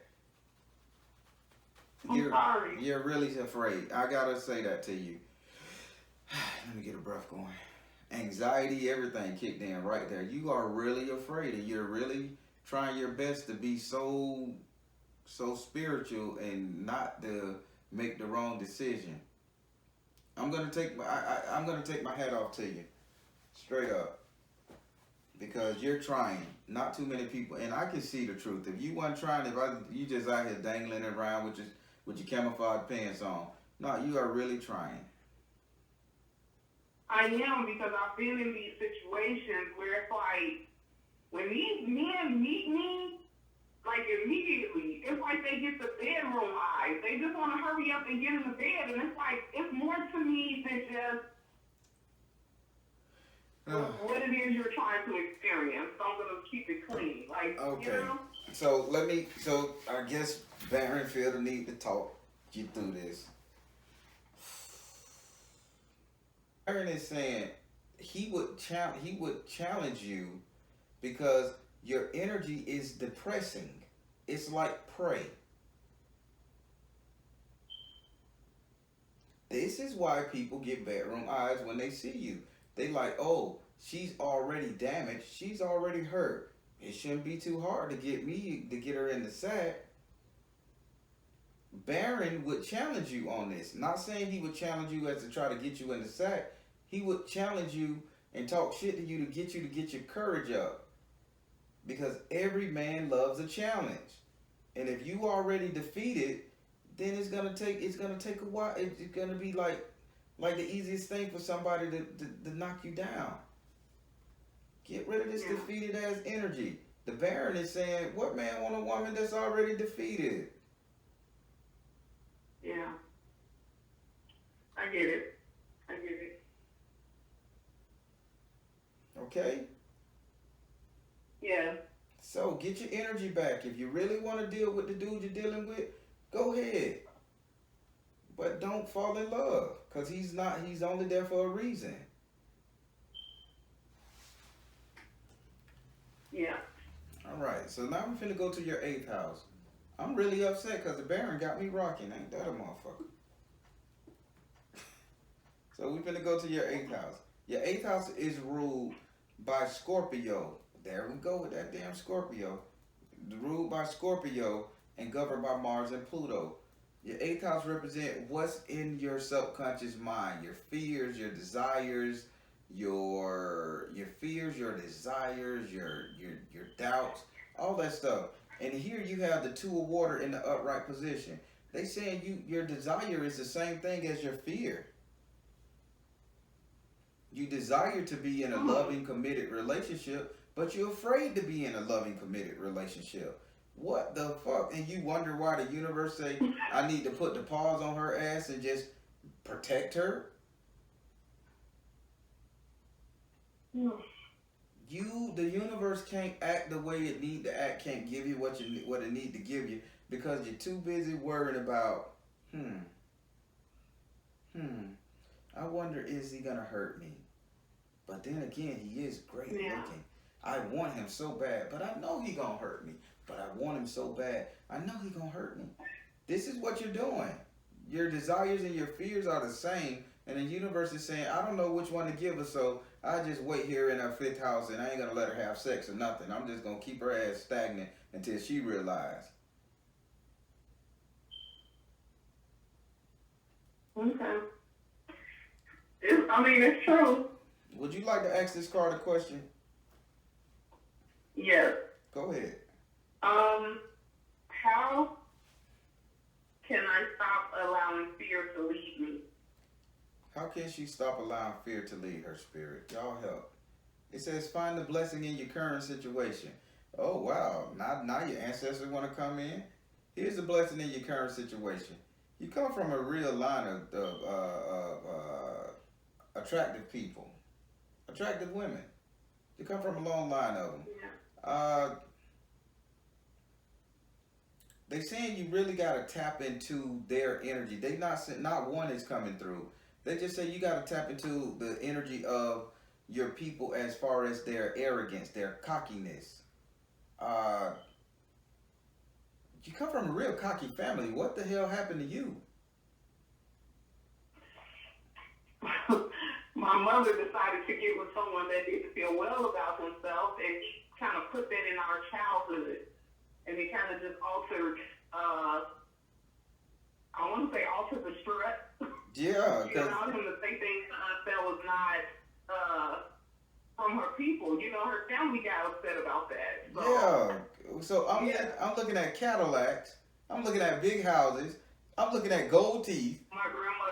I'm sorry. You're really afraid. I gotta say that to you. Let me get a breath going. Anxiety, everything kicked in right there. You are really afraid, and you're really trying your best to be so spiritual and not to make the wrong decision. I'm gonna take my hat off to you, straight up, because you're trying. Not too many people, and I can see the truth. If you weren't trying, you just out here dangling around with your camouflage pants on. No, you are really trying. I am, because I've been in these situations where it's like, when these men meet me, like immediately, it's like they get the bedroom eyes. They just want to hurry up and get in the bed, and it's like, it's more to me than just what it is you're trying to experience. So I'm going to keep it clean. Like, okay. You know? So I guess Baron feel the need to talk you through this. Baron is saying he would challenge you because your energy is depressing. It's like prey. This is why people get bedroom eyes when they see you. They like, oh, she's already damaged. She's already hurt. It shouldn't be too hard to get her in the sack. Baron would challenge you on this. Not saying he would challenge you as to try to get you in the sack. He would challenge you and talk shit to you to get your courage up. Because every man loves a challenge. And if you already defeated, then it's gonna take a while. It's gonna be like the easiest thing for somebody to knock you down. Get rid of this defeated ass energy. The Baron is saying, what man want a woman that's already defeated? Yeah. I get it. Okay? Yeah. So get your energy back. If you really want to deal with the dude you're dealing with, go ahead. But don't fall in love, because he's only there for a reason. Yeah. All right, so now we're finna go to your 8th house. I'm really upset because the Baron got me rocking. Ain't that a motherfucker? So we finna go to your 8th house. Your 8th house is ruled by Scorpio. There we go with that damn Scorpio. Ruled by Scorpio and governed by Mars and Pluto. Your 8th house represent what's in your subconscious mind. Your fears, your desires, your fears, your desires, your doubts, all that stuff. And here you have the 2 of water in the upright position. They saying your desire is the same thing as your fear. You desire to be in a loving, committed relationship, but you're afraid to be in a loving, committed relationship. What the fuck? And you wonder why the universe say, I need to put the pause on her ass and just protect her? The universe can't act the way it need to act, can't give you what it need to give you because you're too busy worrying about, I wonder, is he gonna hurt me? But then again, he is great looking. I want him so bad, but I know he gonna hurt me. But I want him so bad, I know he gonna hurt me. This is what you're doing. Your desires and your fears are the same, and the universe is saying, I don't know which one to give her, so I just wait here in her fifth house, and I ain't gonna let her have sex or nothing. I'm just gonna keep her ass stagnant until she realizes. Okay. It's true. Would you like to ask this card a question? Yes. Go ahead. How can I stop allowing fear to lead me? How can she stop allowing fear to lead her, spirit? Y'all help. It says, find the blessing in your current situation. Oh, wow. Now your ancestors want to come in. Here's the blessing in your current situation. You come from a real line of attractive people. Attractive women. You come from a long line of them. Yeah. They saying you really got to tap into their energy. They not one is coming through. They just say you got to tap into the energy of your people as far as their arrogance, their cockiness. You come from a real cocky family. What the hell happened to you? My mother decided to get with someone that didn't feel well about himself, and he kind of put that in our childhood. And it kind of just altered, I want to say altered the stress. Yeah. It allowed him to say things that was not from her people. Her family got upset about that. So. Yeah. So I'm looking at Cadillacs. I'm looking at big houses. I'm looking at gold teeth. My grandmother.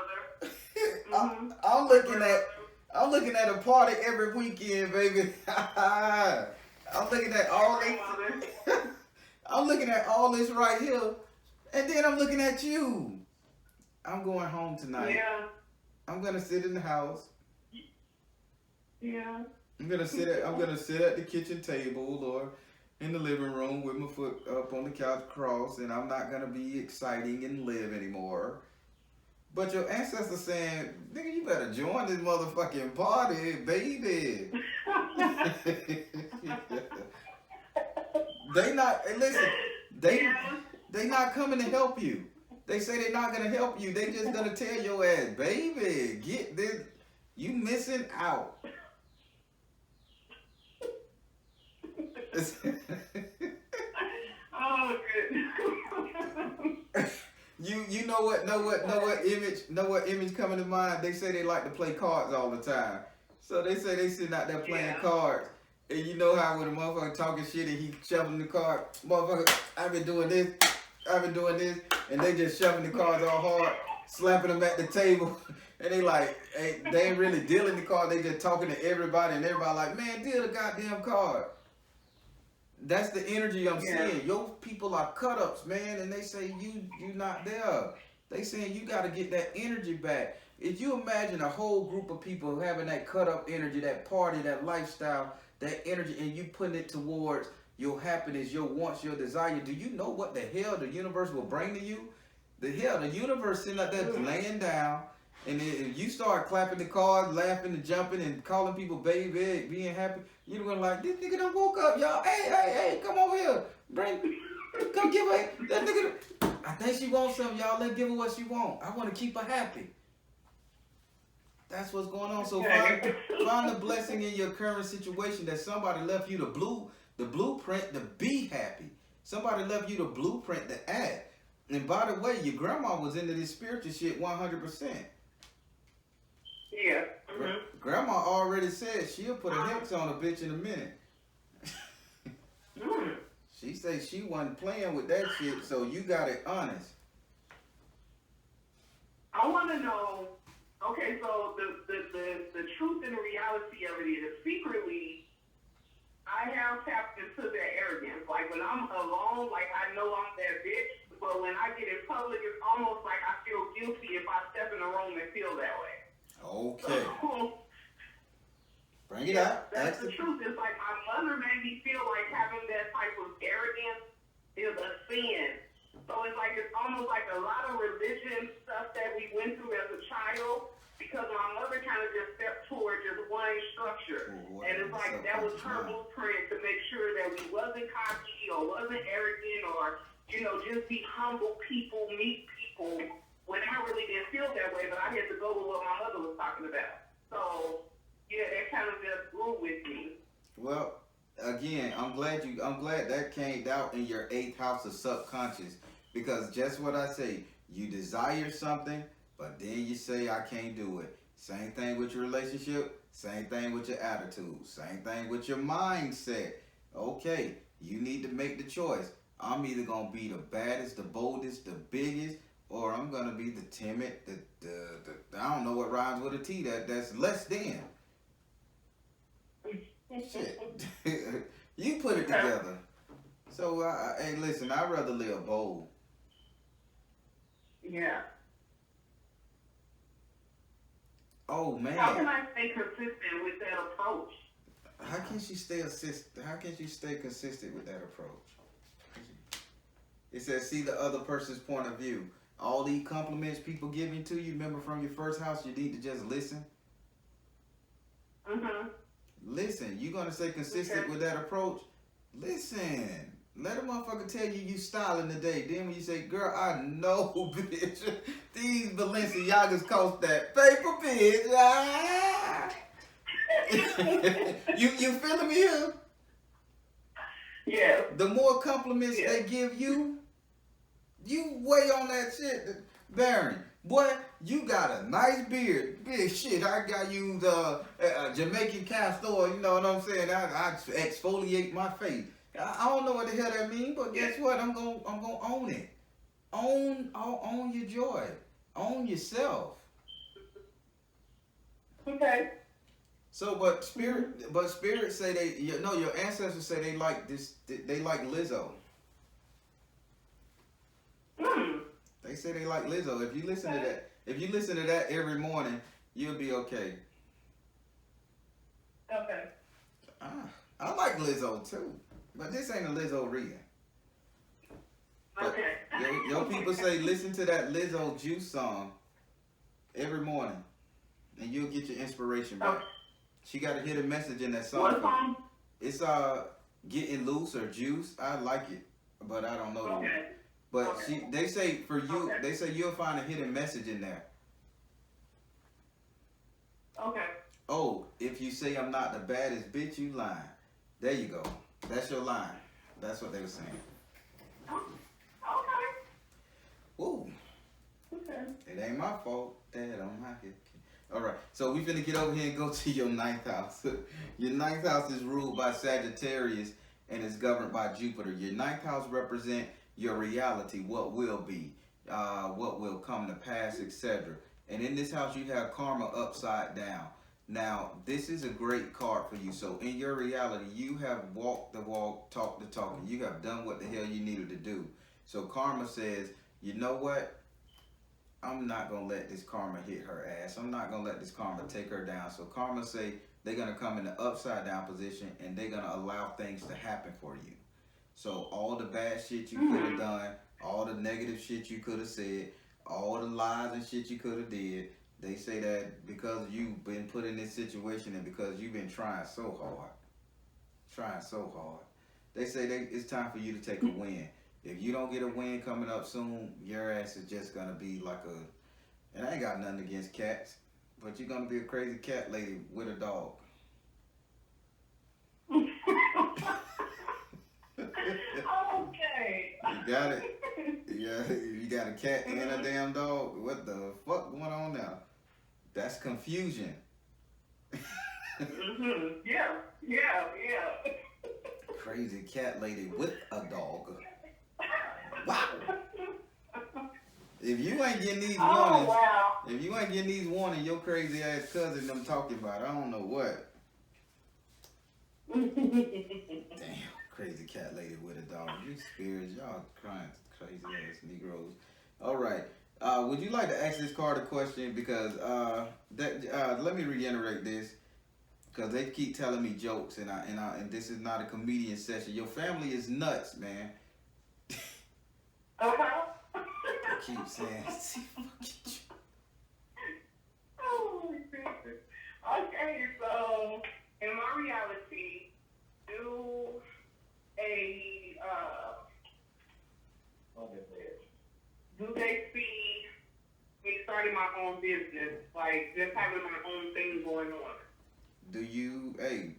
I'm looking at a party every weekend, baby. I'm looking at all this. I'm looking at all this right here, and then I'm looking at you. I'm going home tonight. Yeah. I'm gonna sit in the house. Yeah. I'm gonna sit at the kitchen table or in the living room with my foot up on the couch crossed, and I'm not gonna be exciting and live anymore. But your ancestors saying, nigga, you better join this motherfucking party, baby. They not coming to help you. They say they're not gonna help you. They just gonna tell your ass, baby, get this. You missing out. Oh, good. You know what image coming to mind? They say they like to play cards all the time. So they say they sitting out there playing cards. And you know how when a motherfucker talking shit and he shoving the card, motherfucker, I've been doing this, and they just shoving the cards all hard, slapping them at the table, and they like, hey, they ain't really dealing the card, they just talking to everybody, and everybody like, man, deal the goddamn card. That's the energy I'm seeing. Your people are cut-ups, man, and they say you not there. They saying you got to get that energy back. If you imagine a whole group of people having that cut-up energy, that party, that lifestyle, that energy, and you putting it towards your happiness, your wants, your desire, do you know what the hell the universe will bring to you? The universe sitting out there laying down, and then if you start clapping the cards, laughing and jumping and calling people baby, being happy, you're going like, this nigga done woke up, y'all. Hey, come over here. Come give her that nigga. I think she wants something, y'all. Let's give her what she want. I want to keep her happy. That's what's going on. So find the blessing in your current situation that somebody left you the blueprint to be happy. Somebody left you the blueprint to act. And by the way, your grandma was into this spiritual shit 100%. Yeah. Mm-hmm. Grandma already said she'll put a hex on a bitch in a minute. She said she wasn't playing with that shit, so you got it honest. I want to know Okay, so the truth and the reality of it is secretly I have tapped into that arrogance. Like when I'm alone, like I know I'm that bitch, but when I get in public, it's almost like I feel guilty if I step in a room and feel that way. Okay. So, Bring it out. that's the truth. It's like my mother made me feel like having that type of arrogance is a sin. So it's like it's almost like a lot of religion stuff that we went through as a child because my mother kind of just stepped towards just one structure. And it's like that was her blueprint to make sure that we wasn't cocky or wasn't arrogant or, just be humble people, meet people when I really didn't feel that way, but I had to go with what my mother was talking about. So, yeah, that kind of just grew with me. Well, again, I'm glad that came out in your 8th house of subconscious. Because just what I say, you desire something, but then you say, I can't do it. Same thing with your relationship, same thing with your attitude, same thing with your mindset. Okay, you need to make the choice. I'm either going to be the baddest, the boldest, the biggest, or I'm going to be the timid, the I don't know what rhymes with a T, that's less than. Shit. You put it together. So, hey, listen, I'd rather live bold. Yeah. Oh man. How can I stay consistent with that approach? How can you stay consistent with that approach? It says, see the other person's point of view. All these compliments people giving to you, remember from your first house, you need to just listen. Listen, you're gonna stay consistent with that approach. Listen. Let a motherfucker tell you styling today. Then when you say, girl, I know, bitch. These Balenciagas cost that paper, bitch. Ah. you feeling me here? Yeah. The more compliments they give you, you way on that shit. Baron, boy, you got a nice beard. Big shit, I got you the Jamaican castor, you know what I'm saying? I exfoliate my face. I don't know what the hell that means, but guess what? I'm gonna own it. Own your joy. Own yourself. Okay. So, but spirit say your ancestors say they like this. They like Lizzo. They say they like Lizzo. If you listen to that every morning, you'll be okay. Okay. I like Lizzo too. But this ain't a Lizzo reading. Okay. Your people say listen to that Lizzo Juice song every morning, and you'll get your inspiration back. Okay. She got a hidden message in that song. What song? It's Getting Loose or Juice. I like it, but I don't know the word. But they say for you, they say you'll find a hidden message in there. Okay. Oh, if you say I'm not the baddest bitch, you lying. There you go. That's your line. That's what they were saying. Okay. Ooh. Okay. It ain't my fault that I'm not here. All right. So we finna get over here and go to your 9th house. Your 9th house is ruled by Sagittarius and is governed by Jupiter. Your 9th house represent your reality, what will be, what will come to pass, etc. And in this house, you have karma upside down. Now, this is a great card for you. So in your reality, you have walked the walk, talked the talk, and you have done what the hell you needed to do. So karma says, you know what? I'm not going to let this karma hit her ass. I'm not going to let this karma take her down. So karma say they're going to come in the upside down position and they're going to allow things to happen for you. So all the bad shit you could have done, all the negative shit you could have said, all the lies and shit you could have did, they say that because you've been put in this situation and because you've been trying so hard, they say it's time for you to take a win. If you don't get a win coming up soon, your ass is just going to be like and I ain't got nothing against cats, but you're going to be a crazy cat lady with a dog. Okay. You got it? Yeah, you got a cat and a damn dog? What the fuck going on now? That's confusion. Yeah. Crazy cat lady with a dog. Wow. If you ain't getting these Oh, warnings, wow. if you ain't getting these warnings, your crazy ass cousin them talking about, I don't know what. Damn, crazy cat lady with a dog. You spirits, y'all crying, crazy ass Negroes. All right. Would you like to ask this card a question? Because let me reiterate this. Because they keep telling me jokes, and this is not a comedian session. Your family is nuts, man. Uh-huh. They keep saying. Oh, goodness. Okay, so in my reality, do they see me starting my own business, like just having my own thing going on? Hey,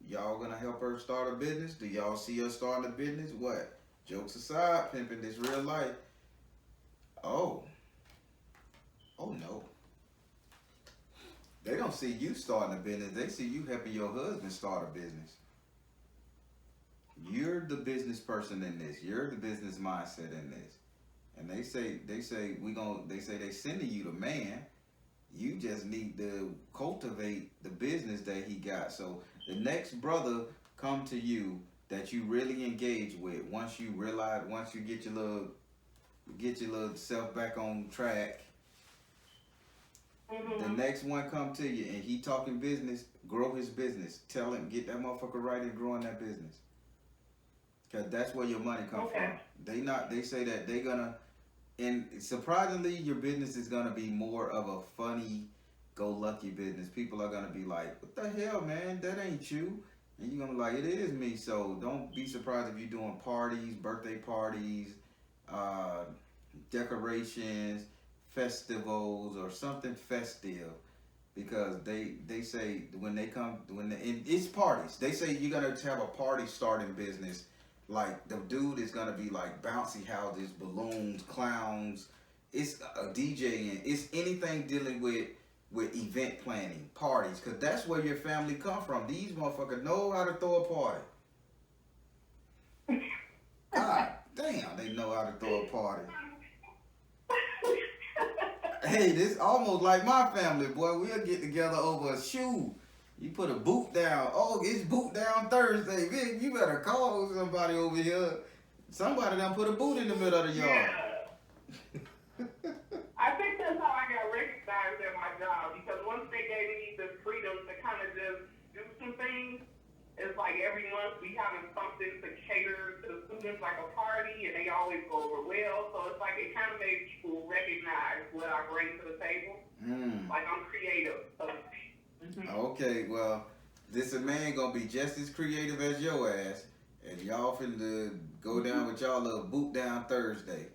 y'all gonna help her start a business? Do y'all see her starting a business? What? Jokes aside, pimping this real life. Oh no. They don't see you starting a business. They see you helping your husband start a business. You're the business person in this. You're the business mindset in this. And they say they sending you the man. You just need to cultivate the business that he got. So the next brother come to you that you really engage with. Once you get your little self back on track. Mm-hmm. The next one come to you and he talking business, grow his business. Tell him, get that motherfucker right and growing that business. Cause that's where your money comes from. They say that they gonna, and surprisingly your business is gonna be more of a funny, go lucky business. People are gonna be like, what the hell, man? That ain't you. And you're gonna be like, it is me. So don't be surprised if you're doing parties, birthday parties, decorations, festivals, or something festive, because they say and it's parties. They say you're gonna have a party starting business. Like the dude is gonna be like bouncy houses, balloons, clowns. It's a DJ and it's anything dealing with event planning, parties, cause that's where your family come from. These motherfuckers know how to throw a party. God damn, they know how to throw a party. Hey, this almost like my family, boy. We'll get together over a shoe. You put a boot down. Oh, it's boot down Thursday. Vic, you better call somebody over here. Somebody done put a boot in the middle of the yard. Yeah. I think that's how I got recognized at my job, because once they gave me the freedom to kind of just do some things, it's like every month we having something to cater to the students, like a party, and they always go over well. So it's like it kind of made people recognize what I bring to the table. Like I'm creative. So. Okay, well, this man gonna be just as creative as your ass, and y'all finna go down with y'all little boot down Thursday.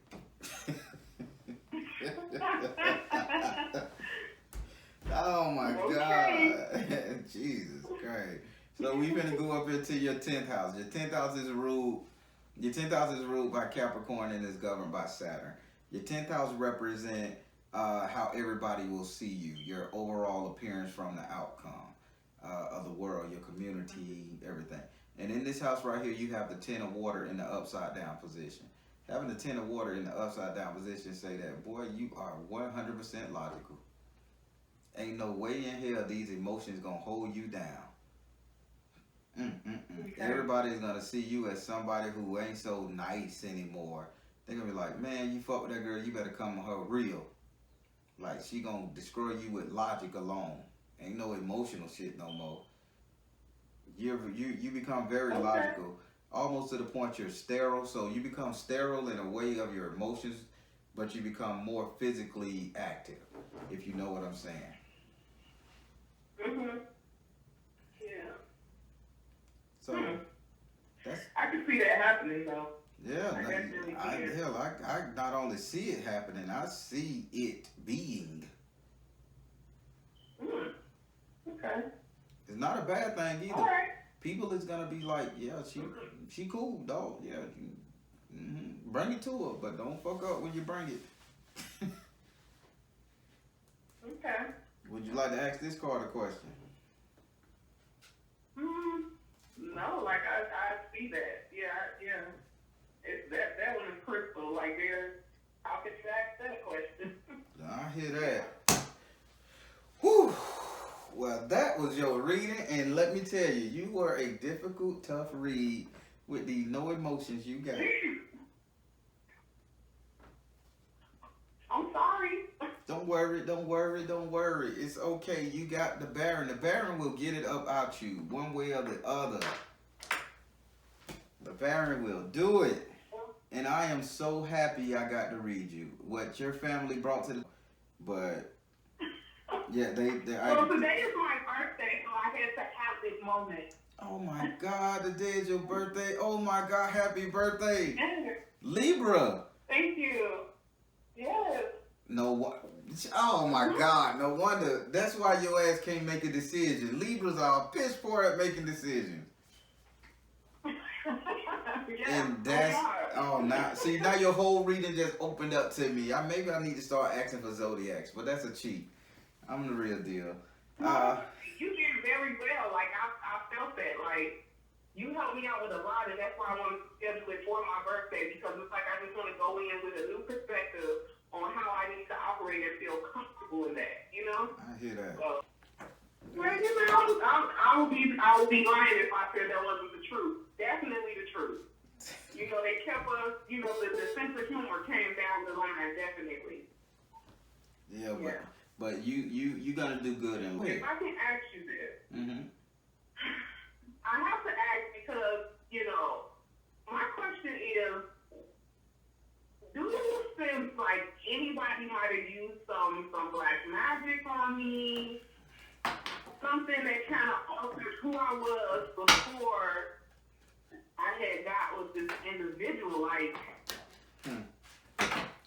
Oh my God. Jesus Christ. So we finna go up into your 10th house. Your 10th house is ruled by Capricorn and is governed by Saturn. Your 10th house represent how everybody will see you, your overall appearance from the outcome of the world, your community, everything. And in this house right here, you have the 10 of water in the upside down position. Having the 10 of water in the upside down position say that, boy, you are 100% logical. Ain't no way in hell these emotions gonna hold you down. Okay. Everybody's gonna see you as somebody who ain't so nice anymore. They're gonna be like, man, you fuck with that girl, you better come with her real. Like, she gonna destroy you with logic alone. Ain't no emotional shit no more. You become very logical, almost to the point you're sterile. So you become sterile in a way of your emotions, but you become more physically active, if you know what I'm saying. Yeah. So that's. I can see that happening though. Yeah, I not only see it happening, I see it being. Okay. It's not a bad thing either. All right. People is gonna be like, yeah, she cool, dog. Yeah, bring it to her, but don't fuck up when you bring it. Okay. Would you like to ask this card a question? No, like I see that. Yeah. It's that one is crystal. Like how could you ask that question? your reading, and let me tell you, you were a difficult, tough read with the no emotions you got. I'm sorry. Don't worry, don't worry, don't worry. It's okay. You got the Baron. The Baron will get it up out you, one way or the other. The Baron will do it. And I am so happy I got to read you. What your family brought to the... But, yeah, Well, today is my birthday, so I had to have this moment. Oh, my God. The day is your birthday. Oh, my God. Happy birthday. Yes. Libra. Thank you. Yes. Oh my God, no wonder. That's why your ass can't make a decision. Libras are piss poor at making decisions. Yeah. And that's, now your whole reading just opened up to me. Maybe I need to start asking for zodiacs, but that's a cheat. I'm the real deal. You did very well. Like, I felt that. Like, you helped me out with a lot, and that's why I wanted to schedule it for my birthday, because it's like I just want to go in with a new perspective on how I need to operate and feel comfortable in that, you know? I hear that. Well, you know, I would be lying if I said that wasn't the truth. Definitely the truth. You know, they kept us, you know, the sense of humor came down the line, definitely. Yeah, but you gonna do good in life. If I can ask you this, Mm-hmm. I have to ask because, you know, my question is, do you think like anybody might have used some black magic on me? Something that kind of altered who I was before I had got with this individual? Like,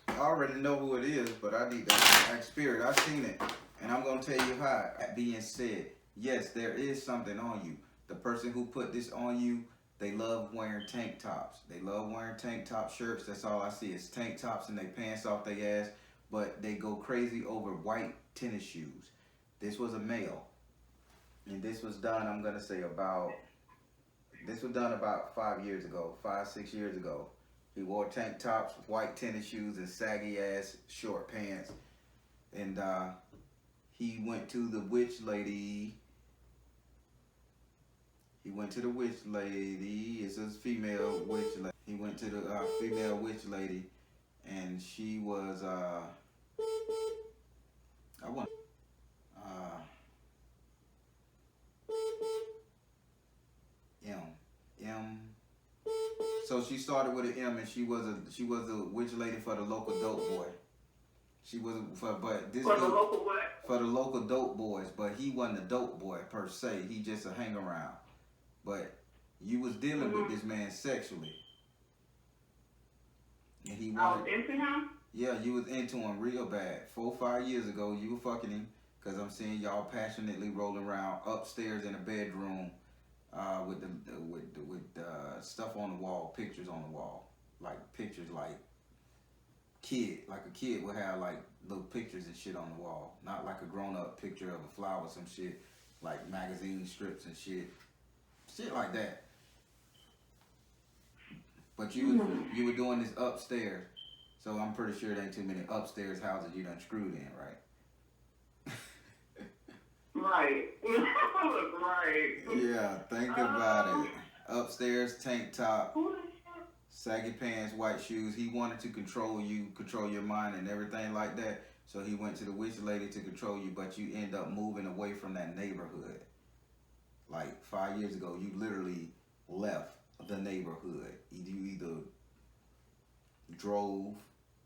I already know who it is, but I need that spirit. I've seen it, and I'm gonna tell you how. That being said, yes, there is something on you. The person who put this on you, they love wearing tank tops. They love wearing tank top shirts. That's all I see is tank tops and they pants off their ass. But they go crazy over white tennis shoes. This was a male. And this was done, I'm going to say about 5 years ago, 6 years ago. He wore tank tops, white tennis shoes, and saggy ass short pants. And he went to the witch lady. It's a female witch lady. He went to the female witch lady, and she was M. So she started with an M, and she was a witch lady for the local dope boy. She was for the local dope boys, but he wasn't a dope boy per se. He just a hang around. But you was dealing with this man sexually. And he wanted, I was into him? Yeah, you was into him real bad. 4 or 5 years ago, you were fucking him, because I'm seeing y'all passionately rolling around upstairs in a bedroom with stuff on the wall, pictures on the wall. Like pictures like a kid would have like little pictures and shit on the wall. Not like a grown up picture of a flower, some shit, like magazine strips and shit. Shit like that. But you were doing this upstairs, so I'm pretty sure there ain't too many upstairs houses you done screwed in, right? Right. Right. Yeah, think about it. Upstairs, tank top, saggy pants, white shoes. He wanted to control you, control your mind and everything like that. So he went to the witch lady to control you, but you end up moving away from that neighborhood. Like 5 years ago, you literally left the neighborhood. You either drove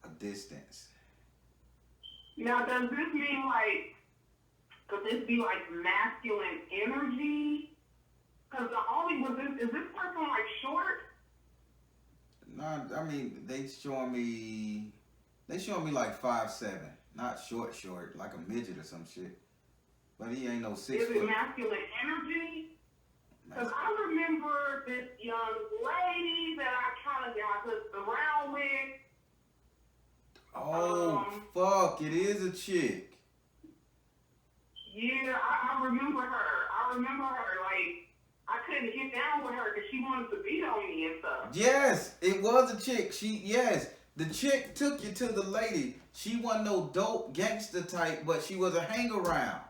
a distance. Now, does this mean like, could this be like masculine energy? Because is this person like short? No, I mean they showing me like 5'7", not short, like a midget or some shit. But he ain't no 6 Is foot. it masculine energy? Because I remember this young lady that I kind of got hooked around with. Oh, fuck, it is a chick. Yeah, I remember her. Like, I couldn't get down with her because she wanted to beat on me and stuff. Yes, it was a chick. The chick took you to the lady. She wasn't no dope gangster type, but she was a hang around.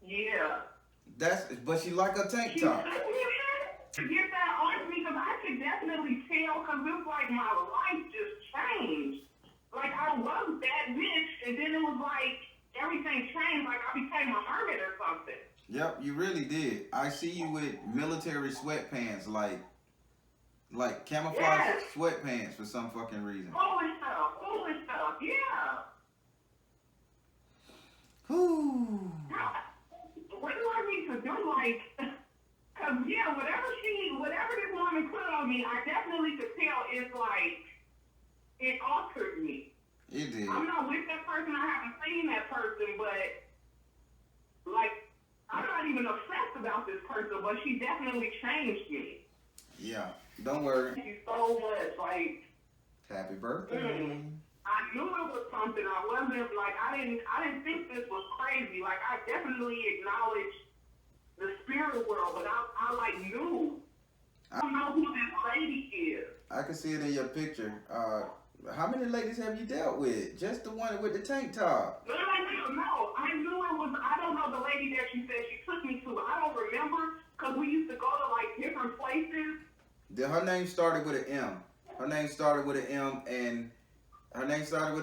Yeah. But she like a tank She top. took me to get that on me because I could definitely tell because it's like my life just changed. Like I was that bitch and then it was like everything changed, like I became a hermit or something. Yep, you really did. I see you with military sweatpants, like camouflage Yes. sweatpants for some fucking reason. Holy stuff, yeah. Whew. What do I need to do? Like, cause yeah, whatever this woman put on me, I definitely could tell it's like, it altered me. It did. I'm not with that person, I haven't seen that person, but, like, I'm not even obsessed about this person, but she definitely changed me. Yeah, don't worry. Thank you so much, like, Happy birthday. I knew it was something. I wasn't like I didn't think this was crazy. Like I definitely acknowledged the spirit world, but I like knew. I don't know who this lady is. I can see it in your picture. How many ladies have you dealt with? Just the one with the tank top. No. I knew it was. I don't know the lady that you said she took me to. I don't remember because we used to go to like different places. Her name started with an M. Her name started with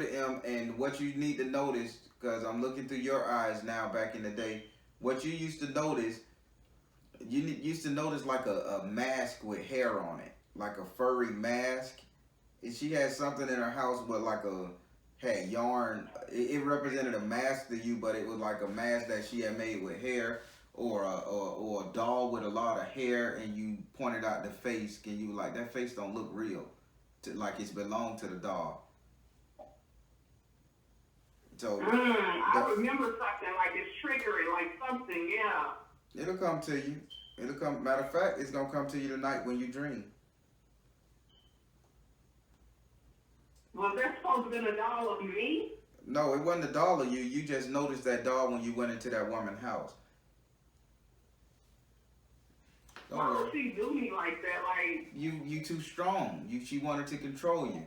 an M, and what you need to notice, because I'm looking through your eyes now back in the day, what you used to notice, used to notice like a mask with hair on it, like a furry mask. And she had something in her house with like had yarn. It represented a mask to you, but it was like a mask that she had made with hair, or a doll with a lot of hair, and you pointed out the face, and you were like, that face don't look real, like it's belonged to the doll. So I remember something like it's triggering, like something, yeah. it'll come to you. It'll come. Matter of fact, it's gonna come to you tonight when you dream. Was that supposed to be a doll of me? No, it wasn't a doll of you. You just noticed that doll when you went into that woman's house. Don't Why worry. would she do me like that? Like You too strong. She wanted to control you.